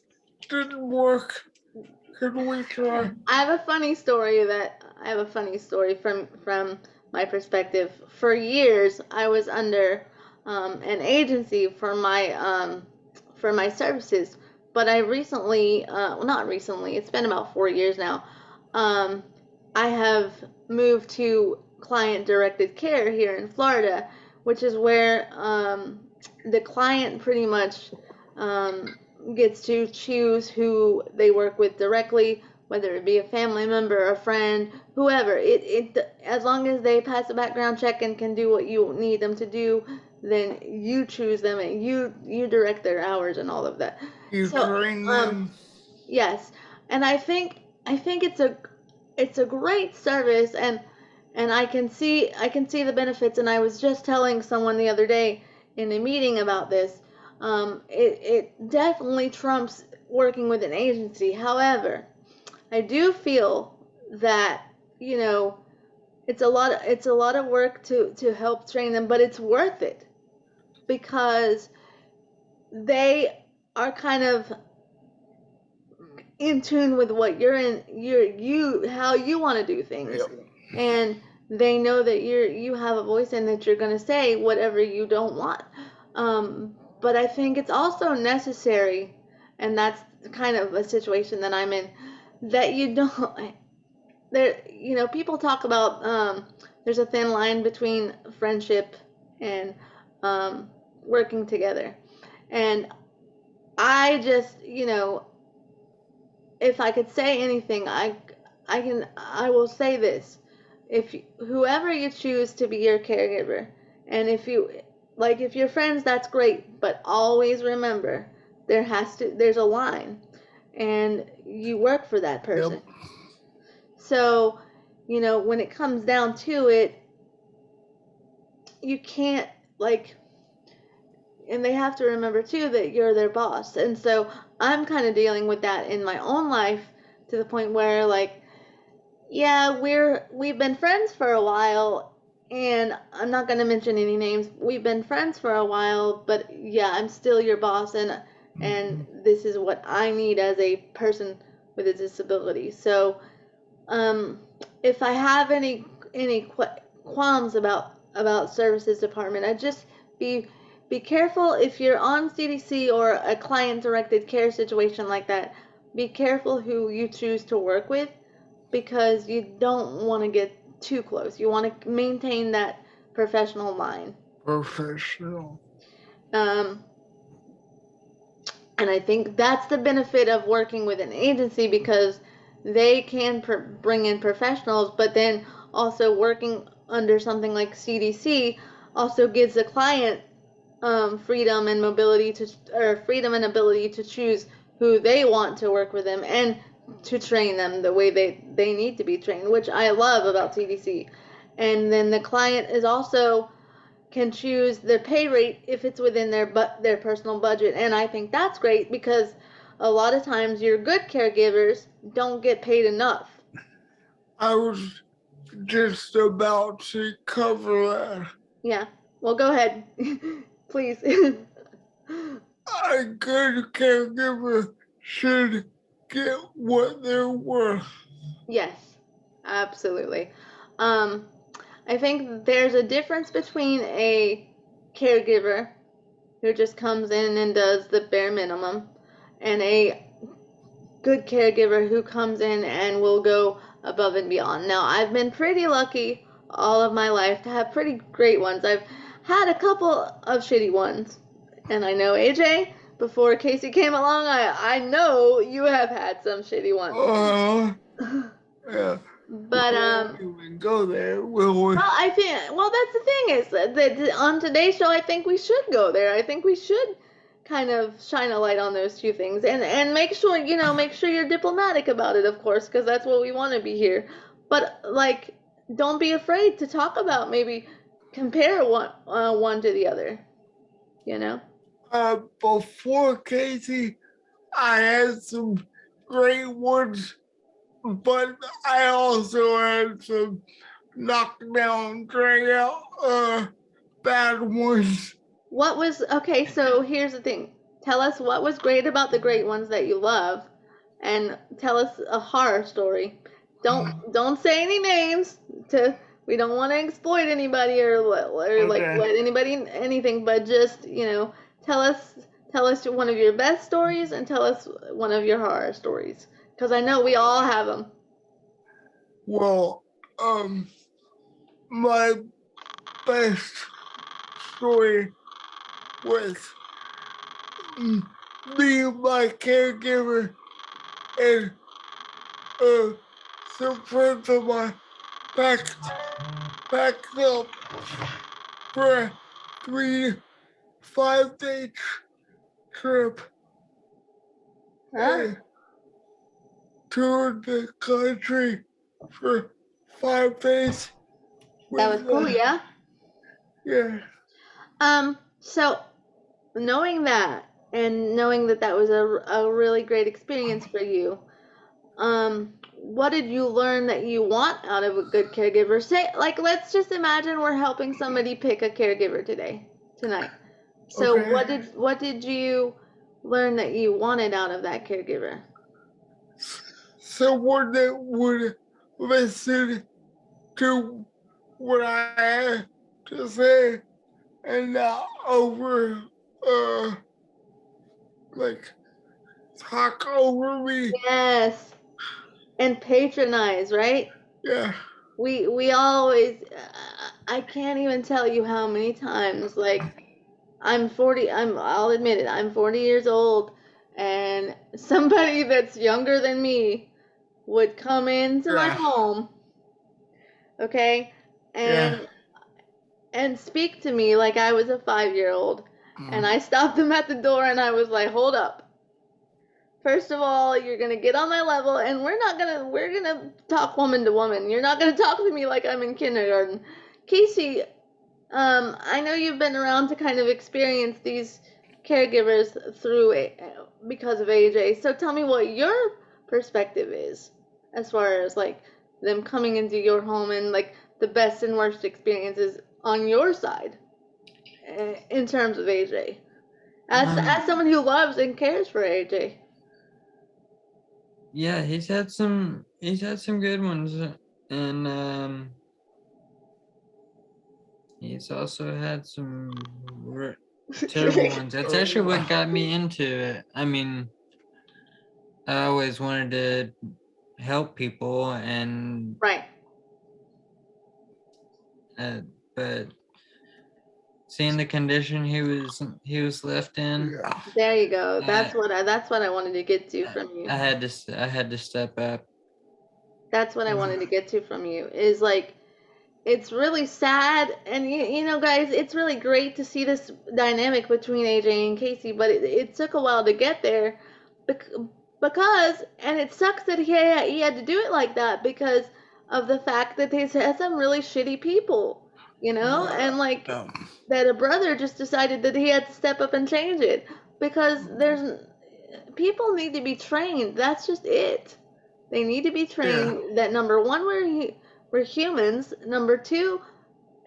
didn't work. Can we try?" I have a funny story from my perspective. For years, I was under an agency for my services, but I recently, not recently, it's been about 4 years now. I have moved to client-directed care here in Florida, which is where the client pretty much gets to choose who they work with directly, whether it be a family member, a friend, whoever. As long as they pass a background check and can do what you need them to do, then you choose them and you direct their hours and all of that. You train them. Yes, and I think it's a great service, and I can see the benefits. And I was just telling someone the other day in a meeting about this. It definitely trumps working with an agency. However, I do feel that, you know, it's a lot of work to help train them, but it's worth it because they are kind of in tune with what how you want to do things. Yep. And they know that you have a voice and that you're going to say whatever you don't want. But I think it's also necessary, and that's kind of a situation that I'm in, that you don't there, you know, people talk about there's a thin line between friendship and working together. And I just, you know, if I could say anything, I will say this. If whoever you choose to be your caregiver, and if you're friends, that's great, but always remember there's a line, and you work for that person. Yep. So, you know, when it comes down to it, you can't, like, and they have to remember too that you're their boss. And so I'm kind of dealing with that in my own life to the point where, like, yeah, we've been friends for a while, and I'm not going to mention any names. We've been friends for a while, but yeah, I'm still your boss, and this is what I need as a person with a disability. So if I have any qualms about services department, I just be careful if you're on CDC or a client directed care situation like that. Be careful who you choose to work with, because you don't want to get too close. You want to maintain that professional line. Professional. And I think that's the benefit of working with an agency, because they can bring in professionals, but then also working under something like CDC also gives the client freedom and freedom and ability to choose who they want to work with them and to train them the way they need to be trained, which I love about CDC. And then the client is also can choose their pay rate if it's within their personal budget, and I think that's great, because a lot of times your good caregivers don't get paid enough. I was just about to cover that. Yeah, well, go ahead. Please. A good caregiver should get what they're worth. Yes, absolutely. I think there's a difference between a caregiver who just comes in and does the bare minimum and a good caregiver who comes in and will go above and beyond. Now, I've been pretty lucky all of my life to have pretty great ones. I've had a couple of shitty ones, and I know, AJ, before Casey came along, I know you have had some shitty ones. Yeah. But we won't even go there, will we? well, I think, well, that's the thing is that on today's show, I think we should go there. I think we should kind of shine a light on those two things, and make sure, you know, make sure you're diplomatic about it, of course, because that's what we want to be here. But, like, don't be afraid to talk about, maybe compare one to the other, you know? Before Casey, I had some great ones, but I also had some knockdown, drag out, bad ones. What was, okay, so here's the thing. Tell us what was great about the great ones that you love, and tell us a horror story. Don't say any names. We don't want to exploit anybody or like let anybody anything, but just, you know, tell us one of your best stories and tell us one of your horror stories, because I know we all have them. Well, my best story was being my caregiver and some friends of mine packed up for a 3-5 day trip. Huh? And toured the country for 5 days. That was cool, yeah? Yeah. So knowing that, and knowing that that was a really great experience for you, what did you learn that you want out of a good caregiver? Say, like, let's just imagine we're helping somebody pick a caregiver tonight. So Okay. what did you learn that you wanted out of that caregiver? Someone that would listen to what I had to say and not over, like, talk over me. Yes, and patronize, right? Yeah. We always, I can't even tell you how many times, like, I'll admit it, I'm 40 years old, and somebody that's younger than me would come into my Yeah. home, okay, Yeah. and speak to me like I was a 5-year-old. And I stopped them at the door and I was like, hold up. First of all, you're gonna get on my level, and we're gonna talk woman to woman. You're not gonna talk to me like I'm in kindergarten. Casey, I know you've been around to kind of experience these caregivers because of AJ. So tell me what your perspective is as far as like them coming into your home and like the best and worst experiences on your side in terms of AJ. As someone who loves and cares for AJ. Yeah, he's had some good ones, and he's also had some terrible ones. That's actually what got me into it. I mean, I always wanted to help people, and Right. but seeing the condition he was left in, Yeah. There you go. I, That's what I wanted to get to from you. I had to step up. That's what I wanted to get to from you is like it's really sad, and you know guys, it's really great to see this dynamic between AJ and Casey, but it took a while to get there because and it sucks that he had to do it like that because of the fact that he's had some really shitty people, you know, and like that a brother just decided that he had to step up and change it because there's people need to be trained. That's just it. They need to be trained that number one, we're humans. Number two,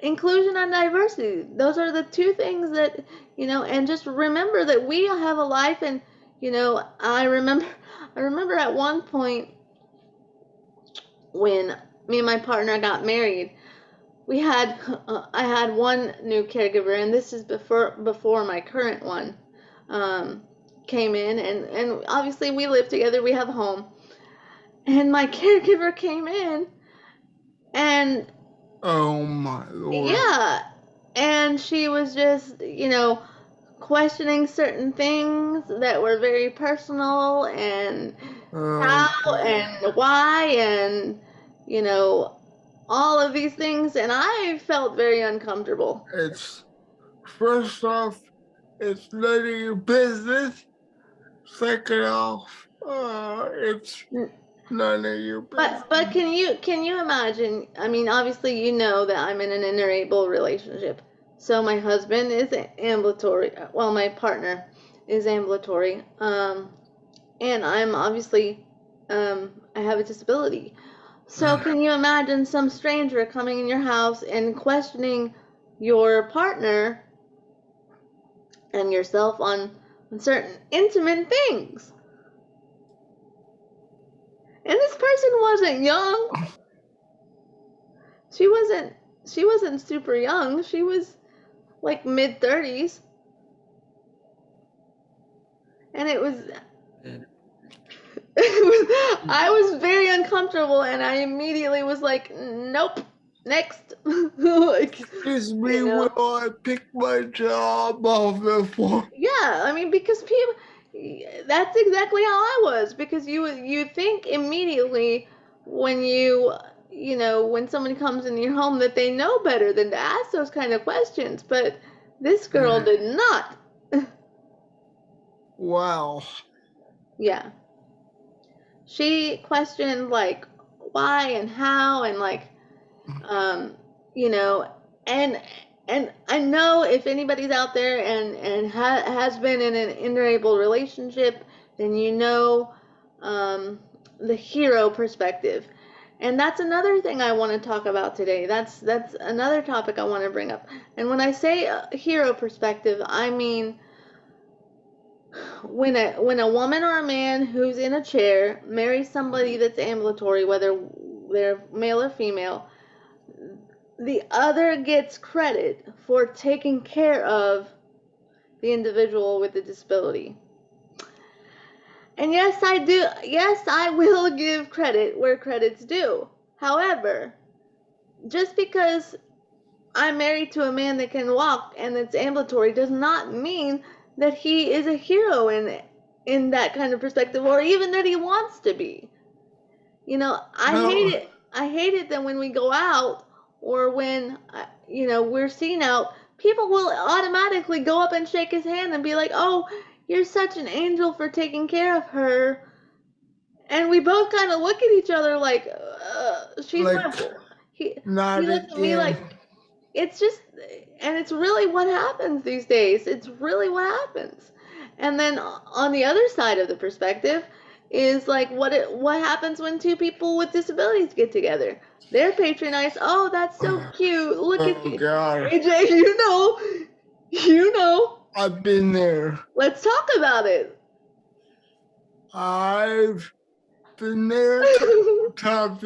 inclusion and diversity. Those are the two things that, you know, and just remember that we have a life. And, you know, I remember at one point when me and my partner got married, I had one new caregiver, and this is before my current one came in, and obviously we live together, we have a home, and my caregiver came in, and Oh my lord. yeah, and she was just, you know, questioning certain things that were very personal and how and why and, you know, all of these things, and I felt very uncomfortable. It's first off, it's none of your business. Second off, it's none of your business. But can you imagine? I mean, obviously you know that I'm in an interable relationship. So my husband is ambulatory. Well, my partner is ambulatory. And I'm obviously I have a disability. So can you imagine some stranger coming in your house and questioning your partner and yourself on certain intimate things? And this person wasn't young. She wasn't she wasn't super young. She was like mid 30s. And it was I was very uncomfortable and I immediately was like, nope, next. Like, Excuse me, you know. will I pick my job off the floor? Yeah, I mean, because people, that's exactly how I was. Because you think immediately when you know, when someone comes in your home that they know better than to ask those kind of questions. But this girl did not. Wow. Yeah. She questioned like why and how and like, you know, and and I know if anybody's out there and has been in an unable relationship, then you know the hero perspective. And that's another thing I want to talk about today. That's another topic I want to bring up. And when I say hero perspective, I mean when a woman or a man who's in a chair marries somebody that's ambulatory, whether they're male or female, the other gets credit for taking care of the individual with the disability. And yes, I do. Yes, I will give credit where credit's due. However, just because I'm married to a man that can walk and that's ambulatory does not mean that he is a hero in that kind of perspective, or even that he wants to be. You know, I hate it. I hate it that when we go out or when we're seen out, people will automatically go up and shake his hand and be like, "Oh, you're such an angel for taking care of her." And we both kind of look at each other like, she's Like, my. He not looks at me like, again. it's just, and it's really what happens these days. It's really what happens. And then on the other side of the perspective is like what happens when two people with disabilities get together. They're patronized. Oh, that's so cute. Look at Oh God, AJ. You know. I've been there. Let's talk about it. I've been there. Times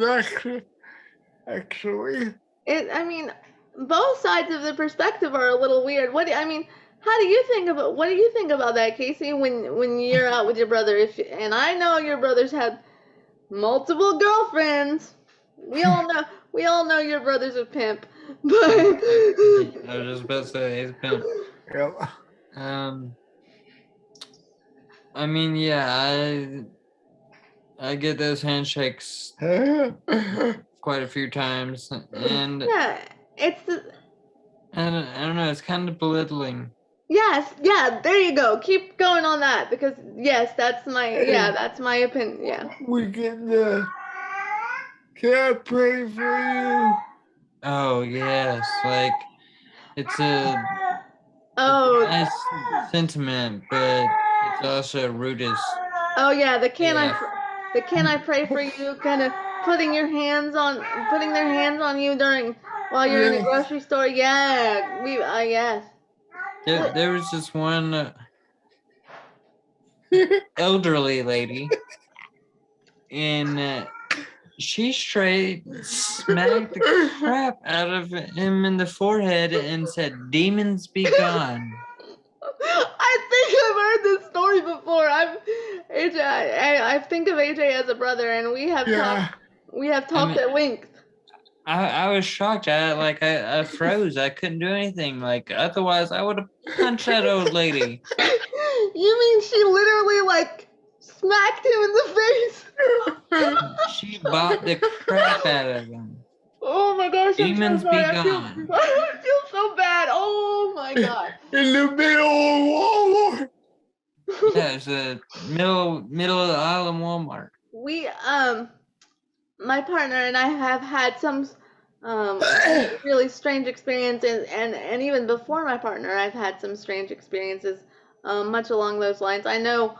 actually. I mean, both sides of the perspective are a little weird. How do you think about what do you think about that, Casey? When you're out with your brother, and I know your brother's had multiple girlfriends. We all know your brother's a pimp, but I was just about to say he's a pimp. Yep. I mean, yeah, I get those handshakes quite a few times, and yeah, I don't know, it's kind of belittling. yes, yeah, there you go. Keep going on that because yes, that's my opinion. Yeah. We get the. Can I pray for you? Oh yes, like it's a Oh. nice sentiment, but it's also rude as. Oh yeah, the can Yeah. I pray for you kind of putting their hands on you while you're in a Yes. grocery store. Yeah, yes. There was this one elderly lady, and she straight smacked the crap out of him in the forehead and said, "Demons be gone." I think I've heard this story before. I think of AJ as a brother, and we have talked at length. I was shocked. I froze. I couldn't do anything. Like otherwise, I would have punched that old lady. You mean she literally like smacked him in the face? She bought the crap out of him. Oh my gosh! Demons I'm so sorry. be gone. I feel so bad. Oh my god. In the middle of Walmart. Yeah, it's a middle of the aisle of Walmart. We my partner and I have had some really strange experiences, and even before my partner, I've had some strange experiences, much along those lines. I know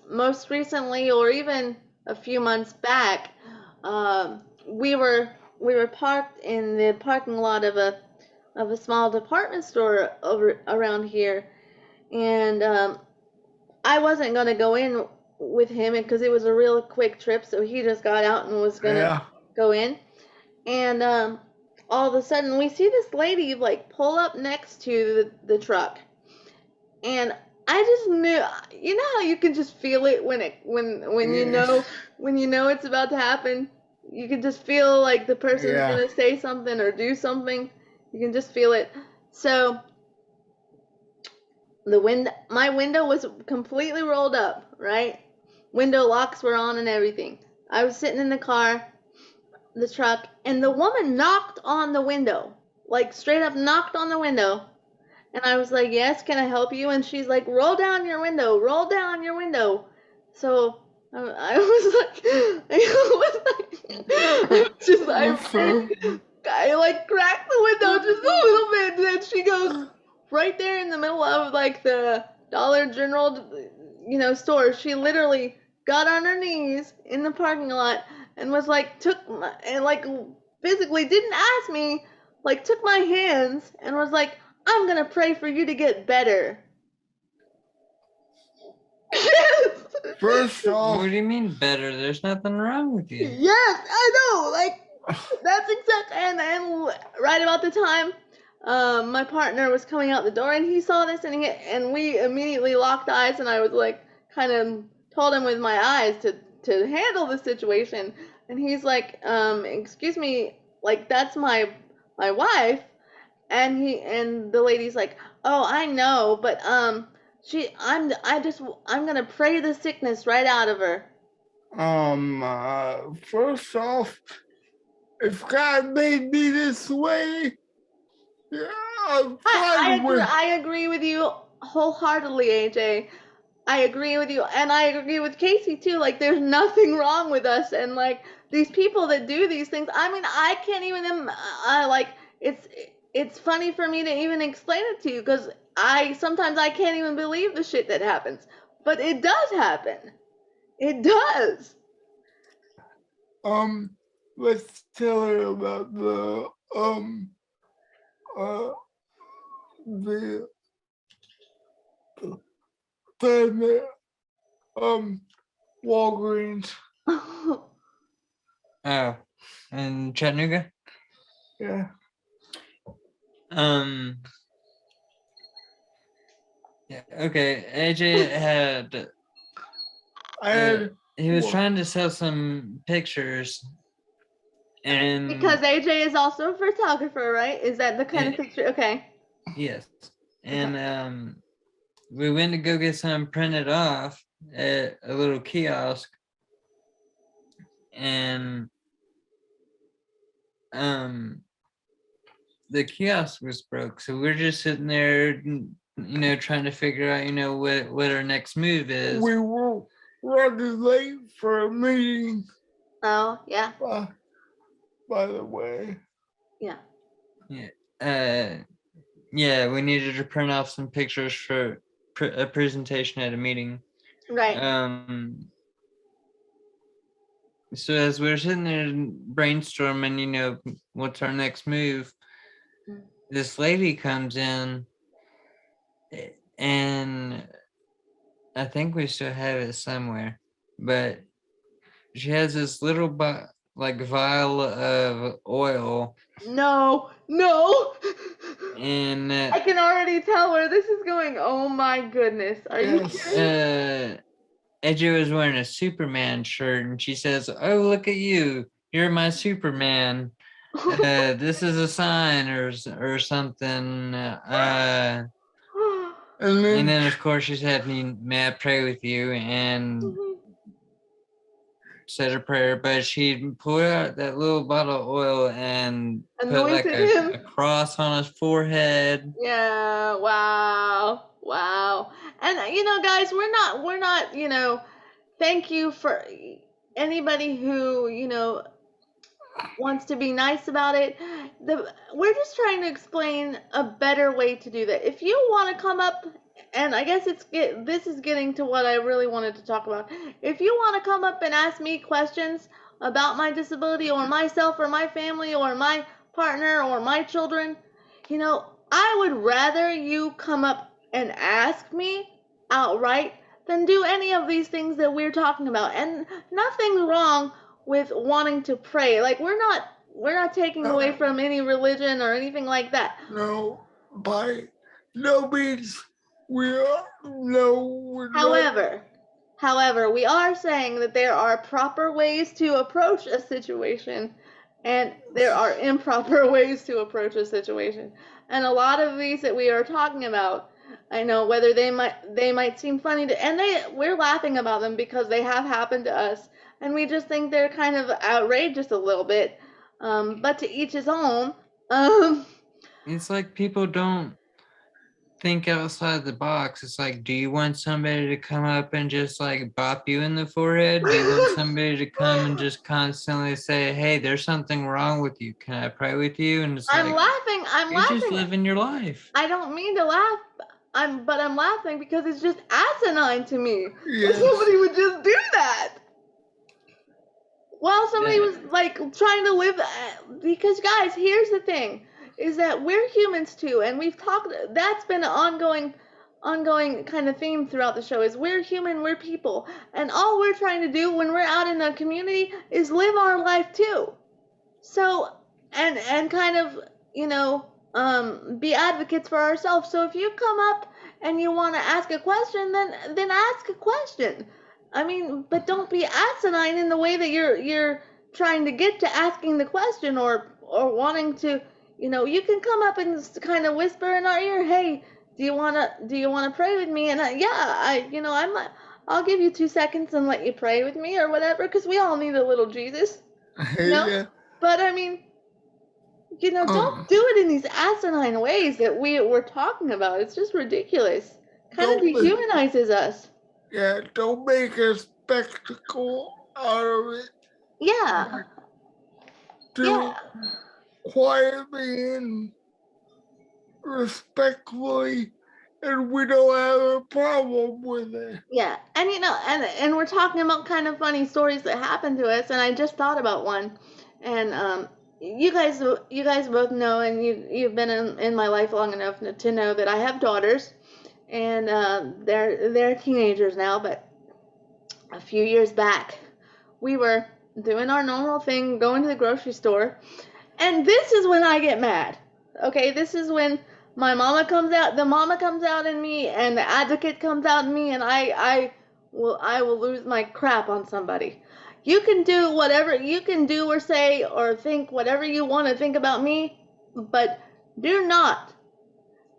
most recently, or even a few months back, we were parked in the parking lot of a small department store around here, and I wasn't gonna go in with him because it was a real quick trip, so he just got out and was gonna go in. And all of a sudden, we see this lady like pull up next to the truck, and I just knew. You know how you can just feel it when you know it's about to happen. You can just feel like the person's gonna say something or do something. You can just feel it. So my window was completely rolled up, right? Window locks were on and everything. I was sitting in the truck, and the woman knocked on the window, like straight up knocked on the window. And I was like, "Yes, can I help you?" And she's like, roll down your window. So I was like, I like cracked the window just a little bit, and then she goes right there in the middle of like the Dollar General, store. She literally got on her knees in the parking lot and was like and like physically didn't ask me, like took my hands and was like, "I'm gonna pray for you to get better." Yes. First off, What do you mean better? There's nothing wrong with you. Yes, I know. Like that's exactly, and right about the time, my partner was coming out the door, and he saw this, and we immediately locked eyes, and I was like, kind of told him with my eyes to handle the situation, and he's like, excuse me, like that's my wife, and the lady's like, oh, I know, but I'm gonna pray the sickness right out of her. first off, if God made me this way, yeah, I'm fine with. I agree with you wholeheartedly, AJ. I agree with you, and I agree with Casey too. Like, there's nothing wrong with us, and like these people that do these things. I mean, I can't even. Like, it's funny for me to even explain it to you because sometimes I can't even believe the shit that happens, but it does happen. It does. Let's tell her about the time at Walgreens. Oh, in Chattanooga? Yeah. Yeah, okay. AJ had. He was trying to sell some pictures, and because AJ is also a photographer, right? Is that the kind of picture? Okay. Yes, and we went to go get some printed off at a little kiosk, and the kiosk was broke, so we're just sitting there, trying to figure out, what our next move is. We were running late for a meeting. Oh, yeah. By the way. Yeah. Yeah. Yeah, we needed to print off some pictures for a presentation at a meeting. Right. So as we were sitting there brainstorming, what's our next move, this lady comes in, and I think we still have it somewhere, but she has this little vial of oil. No. And I can already tell where this is going. Oh my goodness. Are you serious? AJ was wearing a Superman shirt, and she says, "Oh, look at you. You're my Superman. This is a sign or something." And then of course she said, "May I pray with you?" and said a prayer, but she pulled out that little bottle of oil and put like a cross on his forehead. Yeah, wow. And guys, we're not, thank you for anybody who, wants to be nice about it. We're just trying to explain a better way to do that. If you want to come up, and I guess this is getting to what I really wanted to talk about. If you want to come up and ask me questions about my disability or myself or my family or my partner or my children, I would rather you come up and ask me outright than do any of these things that we're talking about. And nothing's wrong with wanting to pray. Like, we're not taking away from any religion or anything like that. No, by no means we are. No. However, we are saying that there are proper ways to approach a situation, and there are improper ways to approach a situation. And a lot of these that we are talking about, I know whether they might seem funny we're laughing about them because they have happened to us, and we just think they're kind of outrageous a little bit. But to each his own. It's like people don't think outside the box. It's like, do you want somebody to come up and just like bop you in the forehead? Do you want somebody to come and just constantly say, hey, there's something wrong with you, can I pray with you? And it's I'm like, laughing. I'm you're just laughing. living your life. I don't mean to laugh. But I'm laughing because it's just asinine to me that Yes. somebody would just do that. While somebody Yeah. was like trying to live, because guys, here's the thing, is that we're humans too, and we've talked. That's been an ongoing kind of theme throughout the show. Is we're human, we're people, and all we're trying to do when we're out in the community is live our life too. So, and kind of, be advocates for ourselves. So if you come up and you want to ask a question, then ask a question. I mean, but don't be asinine in the way that you're trying to get to asking the question, or wanting to, you can come up and kind of whisper in our ear, hey, do you wanna pray with me? And I'll give you 2 seconds and let you pray with me or whatever, because we all need a little Jesus. Yeah. But I mean, don't do it in these asinine ways that we're talking about. It's just ridiculous. Kind of Don't make- dehumanizes us. Yeah, don't make a spectacle out of it. Yeah. Do Yeah. quietly and respectfully, and we don't have a problem with it. Yeah. And and we're talking about kind of funny stories that happened to us, and I just thought about one. And you guys both know, and you've been in my life long enough to know that I have daughters, and they're teenagers now, but a few years back, we were doing our normal thing, going to the grocery store, and this is when I get mad. Okay, this is when my mama comes out, the mama comes out in me, and the advocate comes out in me, and I will lose my crap on somebody. You can do whatever you can do or say or think whatever you want to think about me, but do not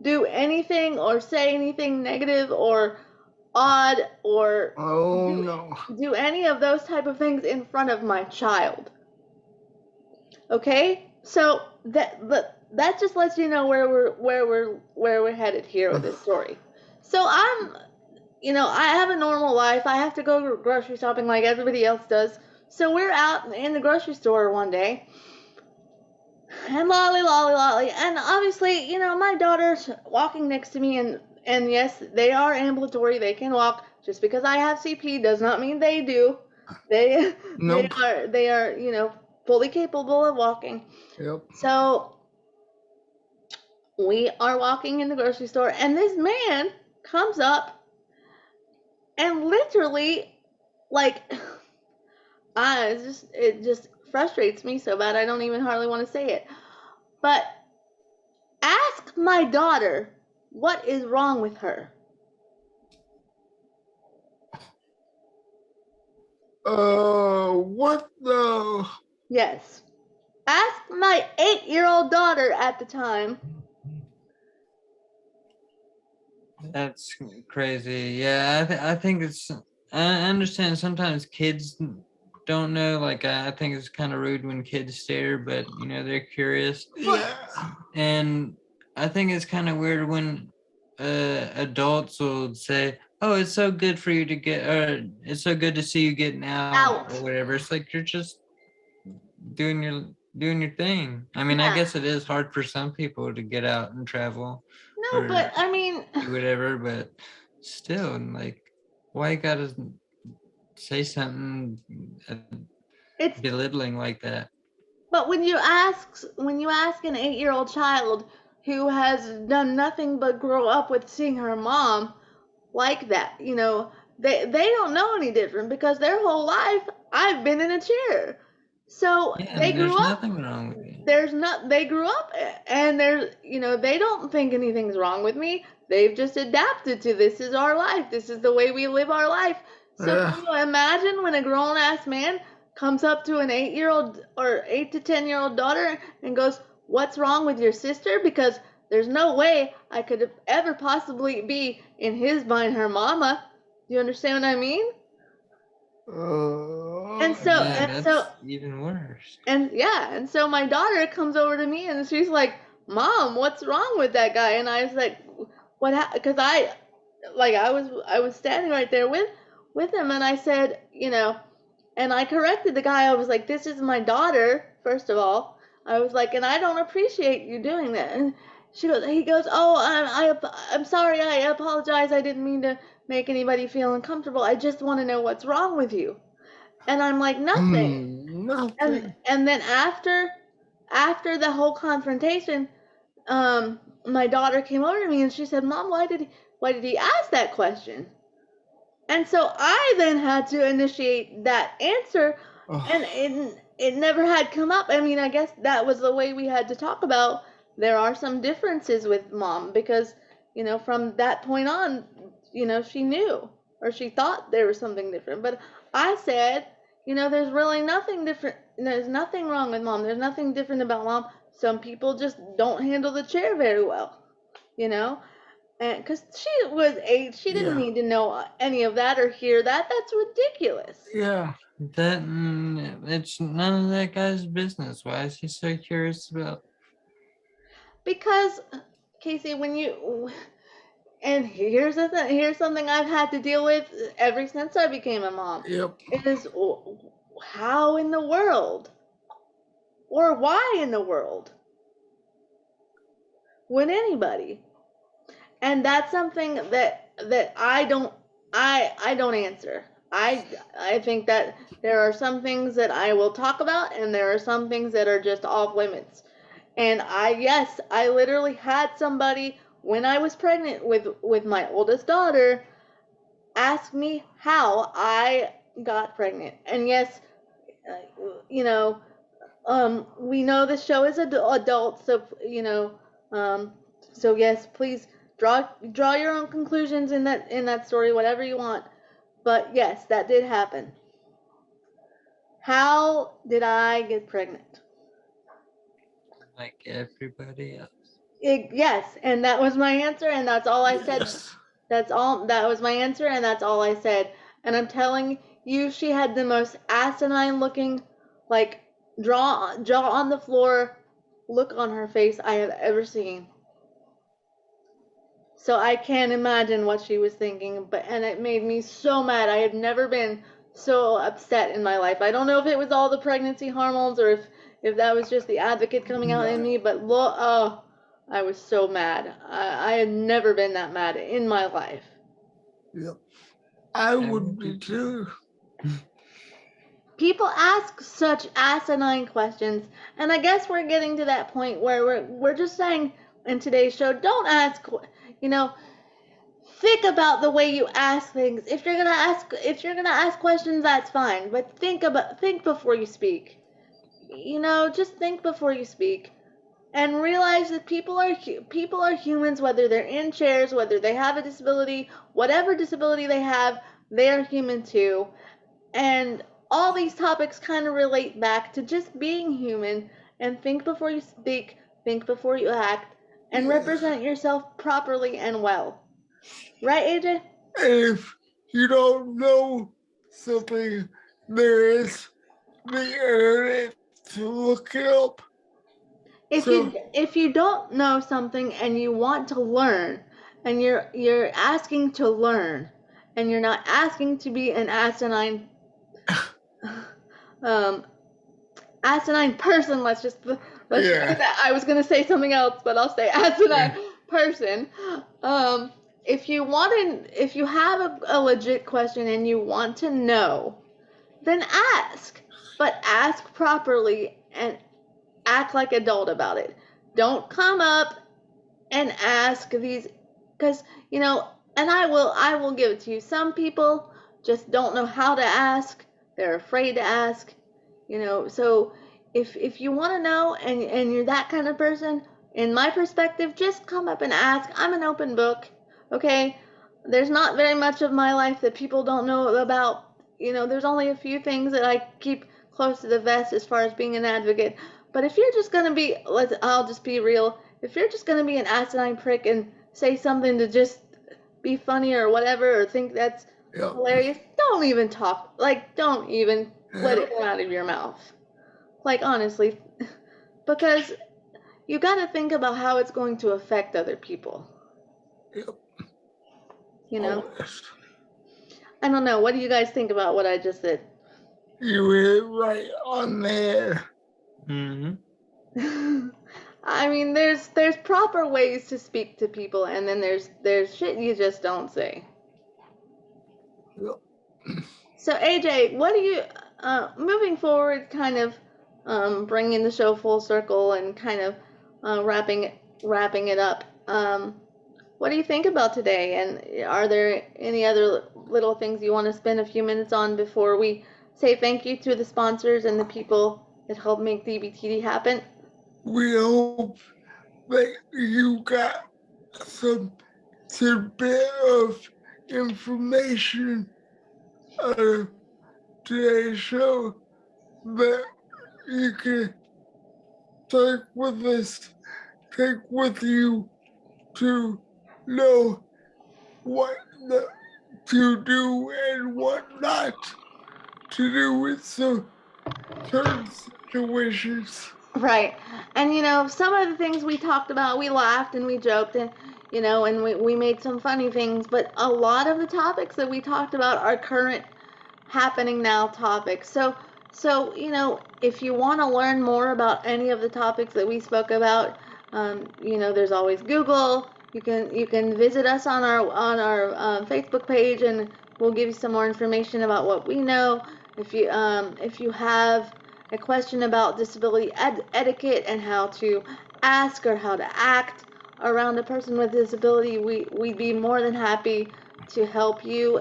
do anything or say anything negative or odd or do any of those type of things in front of my child. Okay, so that just lets you know where we're headed here with this story. So I have a normal life. I have to go grocery shopping like everybody else does. So we're out in the grocery store one day, and lolly, and obviously, my daughter's walking next to me, and yes, they are ambulatory. They can walk. Just because I have CP does not mean they do. Nope. They are fully capable of walking. Yep. So we are walking in the grocery store, and this man comes up and literally, like, it just frustrates me so bad I don't even hardly want to say it. But ask my daughter what is wrong with her. What the? Yes. Ask my 8-year-old daughter at the time. That's crazy. Yeah, I think it's. I understand sometimes kids don't know. Like, I think it's kind of rude when kids stare, but they're curious. Yeah. And I think it's kind of weird when adults will say, "Oh, it's so good for you to get," or "It's so good to see you getting out," or whatever. It's like you're just doing your thing. I mean, I guess it is hard for some people to get out and travel. No, but I mean, do whatever, but still, like, why you gotta say something it's belittling like that? But when you ask an 8-year-old child who has done nothing but grow up with seeing her mom like that, they don't know any different, because their whole life I've been in a chair. So they grew up. There's nothing wrong with you. They grew up, and they don't think anything's wrong with me. They've just adapted to, this is our life. This is the way we live our life. So can you imagine when a grown ass man comes up to an 8-year-old or 8 to 10-year-old daughter and goes, "What's wrong with your sister?" Because there's no way I could ever possibly be, in his mind, her mama. Do you understand what I mean? And so even worse. And so my daughter comes over to me and she's like, "Mom, what's wrong with that guy?" And I was like, because I was standing right there with him, and I said, and I corrected the guy. I was like, this is my daughter, first of all. I was like, and I don't appreciate you doing that. And he goes, oh, I'm sorry. I apologize. I didn't mean to make anybody feel uncomfortable. I just want to know what's wrong with you. And I'm like, nothing. Nothing. And then after the whole confrontation, my daughter came over to me and she said, Mom, why did he ask that question? And so I then had to initiate that answer, and it never had come up. I mean, I guess that was the way we had to talk about. There are some differences with Mom because, from that point on, she knew or she thought there was something different. But I said, there's really nothing different. There's nothing wrong with Mom. There's nothing different about Mom. Some people just don't handle the chair very well, and because she was 8, she didn't need to know any of that or hear that. That's ridiculous. Yeah. That it's none of that guy's business. Why is he so curious about? Because, Casey, and here's something I've had to deal with ever since I became a mom. Yep. Is how in the world, or why in the world, would anybody? And that's something that I don't answer. I think that there are some things that I will talk about, and there are some things that are just off limits. And I literally had somebody when I was pregnant with my oldest daughter ask me how I got pregnant. And yes, we know the show is adult, so so yes, please draw your own conclusions in that story, whatever you want. But yes, that did happen. How did I get pregnant? Like everybody else. Yes, and that was my answer, and that's all I said. Yes. That was my answer, and that's all I said. And I'm telling you, she had the most asinine looking, like jaw on the floor look on her face I have ever seen. So I can't imagine what she was thinking, and it made me so mad. I have never been so upset in my life. I don't know if it was all the pregnancy hormones or if that was just the advocate coming out in me, but I was so mad. I had never been that mad in my life. Yep. I would be too. People ask such asinine questions, and I guess we're getting to that point where we're just saying in today's show, don't ask, think about the way you ask things. If you're gonna ask questions, that's fine, but think before you speak. Just think before you speak, and realize that people are humans, whether they're in chairs, whether they have a disability, whatever disability they have, they are human too. And all these topics kind of relate back to just being human, and think before you speak, think before you act, and represent yourself properly and well. Right, AJ? If you don't know something, there is the internet to look it up. If you don't know something and you want to learn, and you're asking to learn, and you're not asking to be an asinine person, let's just I was gonna say something else, but I'll say asinine person. If you have a legit question and you want to know, then ask, but ask properly and act like adult about it. Don't come up and ask these, because and I will give it to you. Some people just don't know how to ask. They're afraid to ask. So if you want to know and you're that kind of person, in my perspective, just come up and ask. I'm an open book. Okay, there's not very much of my life that people don't know about. There's only a few things that I keep close to the vest as far as being an advocate. But if you're just gonna be, I'll just be real. If you're just gonna be an asinine prick and say something to just be funny or whatever, or think that's hilarious, don't even talk. Don't even let it come out of your mouth. Honestly, because you got to think about how it's going to affect other people. Yep. You know, Always. I don't know. What do you guys think about what I just said? You hit it right on there. Mm-hmm. I mean, there's proper ways to speak to people, and then there's shit you just don't say. Yep. So AJ, what do you moving forward, kind of bringing the show full circle and kind of wrapping it up? What do you think about today? And are there any other little things you want to spend a few minutes on before we say thank you to the sponsors and the people that helped make DBTD happen? We hope that you got some tidbit of information out of today's show that you can take with us, take with you to know what to do and what not to do with some certain situations. Right. And you know, some of the things we talked about, we laughed and we joked and you know, and we made some funny things, but a lot of the topics that we talked about are current happening now topics. So you know, if you want to learn more about any of the topics that we spoke about, you know, there's always Google. You can visit us on our Facebook page, and we'll give you some more information about what we know. If you have a question about disability etiquette and how to ask or how to act around a person with disability, we'd be more than happy to help you.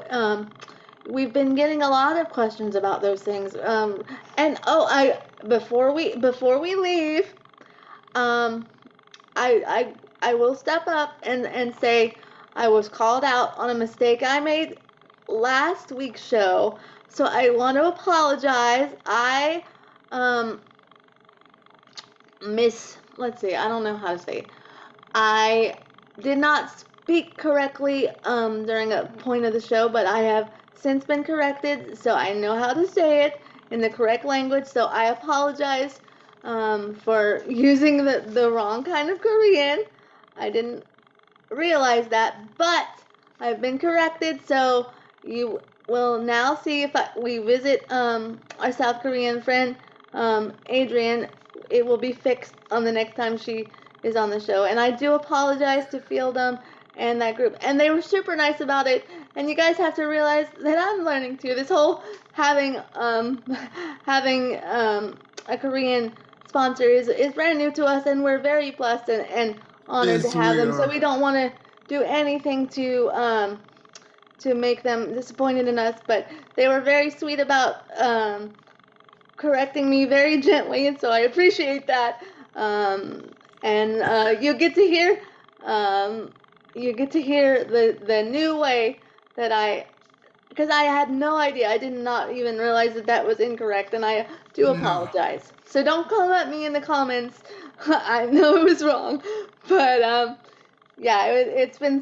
We've been getting a lot of questions about those things. And oh, before we leave, um, I will step up and say I was called out on a mistake I made last week's show, so I want to apologize. I let's see, I don't know how to say it. I did not speak correctly during a point of the show, but I have since been corrected, so I know how to say it in the correct language. So I apologize for using the wrong kind of Korean. I didn't realize that, but I've been corrected. So you will now see if we visit our South Korean friend Adrian. It will be fixed on the next time she is on the show. And I do apologize to Fieldum and that group. And they were super nice about it. And you guys have to realize that I'm learning too. This whole having a Korean sponsor is brand new to us, and we're very blessed and honored Yes, to have we them. So are. we don't want to do anything to make them disappointed in us. But they were very sweet about correcting me very gently, and so I appreciate that. And you get to hear the new way that because I had no idea. I did not even realize that was incorrect, and I do No. apologize. So don't come at me in the comments. I know it was wrong, but yeah, it's been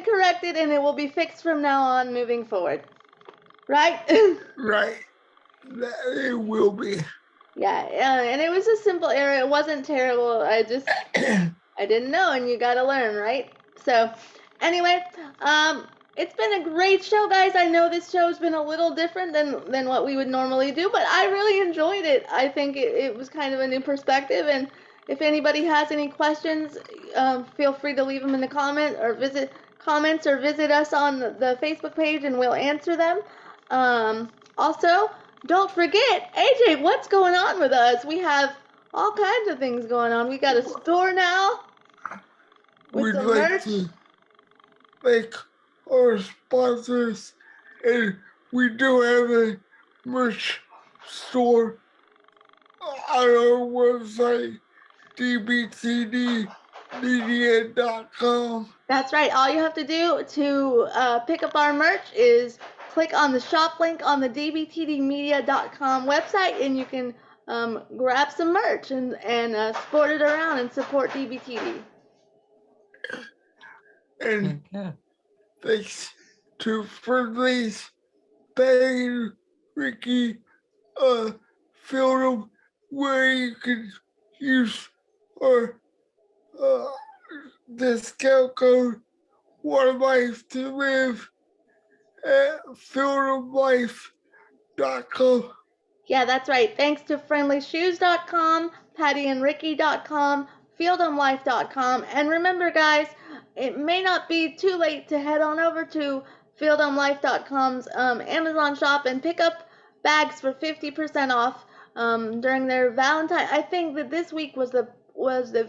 corrected, and it will be fixed from now on, moving forward. Right? Right. It will be. Yeah, and it was a simple error. It wasn't terrible. I didn't know, and you gotta learn, right? So, anyway, it's been a great show, guys. I know this show's been a little different than what we would normally do, but I really enjoyed it. I think it was kind of a new perspective, and if anybody has any questions, feel free to leave them in the comments or visit us on the Facebook page, and we'll answer them. Also, don't forget, AJ, what's going on with us? We have all kinds of things going on. We got a store now with We'd some like merch. to thank our sponsors, and we do have a merch store on our website, dbtdmedia.com. That's right. All you have to do to pick up our merch is click on the shop link on the dbtdmedia.com website, and you can grab some merch and sport it around and support DBTD. And Yeah. thanks to Friendly's, Bang, Ricky, Film, where you can use our discount code what a life to live at fieldoflife.com. Yeah, that's right. Thanks to friendlyshoes.com, pattyandricky.com, fieldonlife.com. And remember, guys, it may not be too late to head on over to fieldonlife.com's Amazon shop and pick up bags for 50% off during their Valentine. I think that this week was the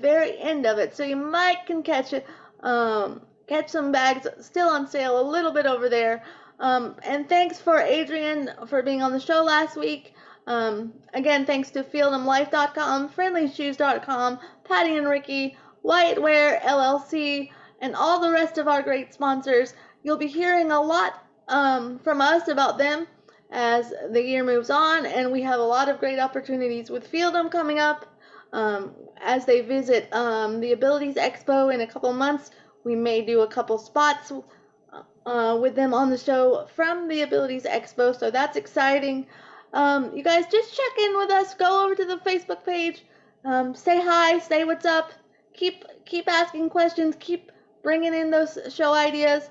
very end of it, so you might can catch it. Catch some bags still on sale a little bit over there. And thanks for Adrian for being on the show last week. Again, thanks to fieldandlife.com, friendlyshoes.com, Patty and Ricky, Wyatt Ware LLC, and all the rest of our great sponsors. You'll be hearing a lot from us about them as the year moves on, and we have a lot of great opportunities with Fieldom coming up as they visit the Abilities Expo in a couple months. We may do a couple spots with them on the show from the Abilities Expo, so that's exciting. You guys just check in with us. Go over to the Facebook page. Say hi. Say what's up. Keep asking questions. Keep bringing in those show ideas.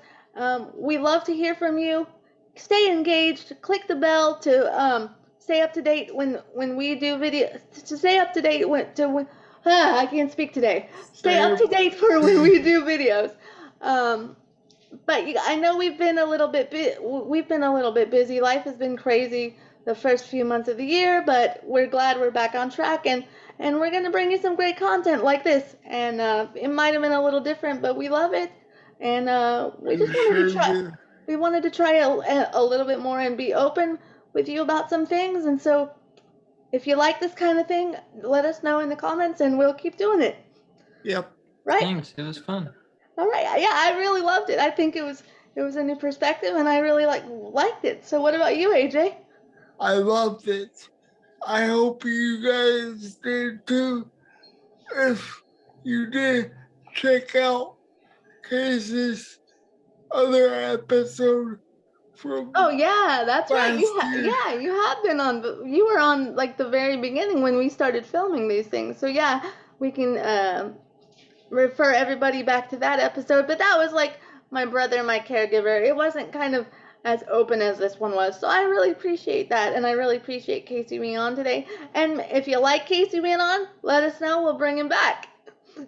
We love to hear from you. Stay engaged. Click the bell to stay up to date when we do video. To stay up to date I can't speak today. Stay up to date for when we do videos. But I know we've been a little bit busy. Life has been crazy the first few months of the year, but we're glad we're back on track, and we're going to bring you some great content like this. And it might have been a little different, but we love it, and we just wanted to try. We wanted to try a little bit more and be open with you about some things. And so if you like this kind of thing, let us know in the comments, and we'll keep doing it. Yep. Right? Thanks. It was fun. All right. Yeah, I really loved it. I think it was a new perspective, and I really liked it. So what about you, AJ? I loved it. I hope you guys did too. If you did, check out Casey's other episode from. Oh yeah, that's right. last year. You have been on. You were on like the very beginning when we started filming these things. So yeah, we can refer everybody back to that episode. But that was like my brother, my caregiver. It wasn't kind of as open as this one was. So I really appreciate that, and I really appreciate Casey being on today. And if you like Casey being on, let us know. We'll bring him back.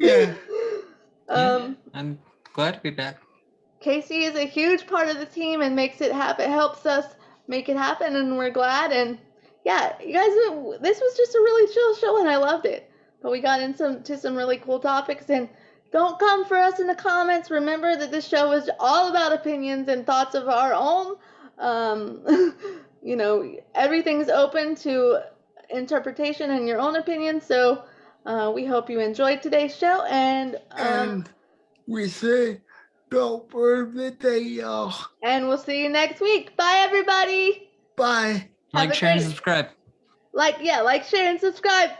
Yeah. I'm glad to be back. Casey is a huge part of the team and makes it happen, helps us make it happen, and we're glad. And yeah, you guys, this was just a really chill show, and I loved it. But we got into some really cool topics, and don't come for us in the comments. Remember that this show is all about opinions and thoughts of our own. You know, everything's open to interpretation and your own opinion. So we hope you enjoyed today's show, and we say don't burn the day, y'all. And we'll see you next week. Bye, everybody. Bye. Like, share, and subscribe. Like, share, and subscribe.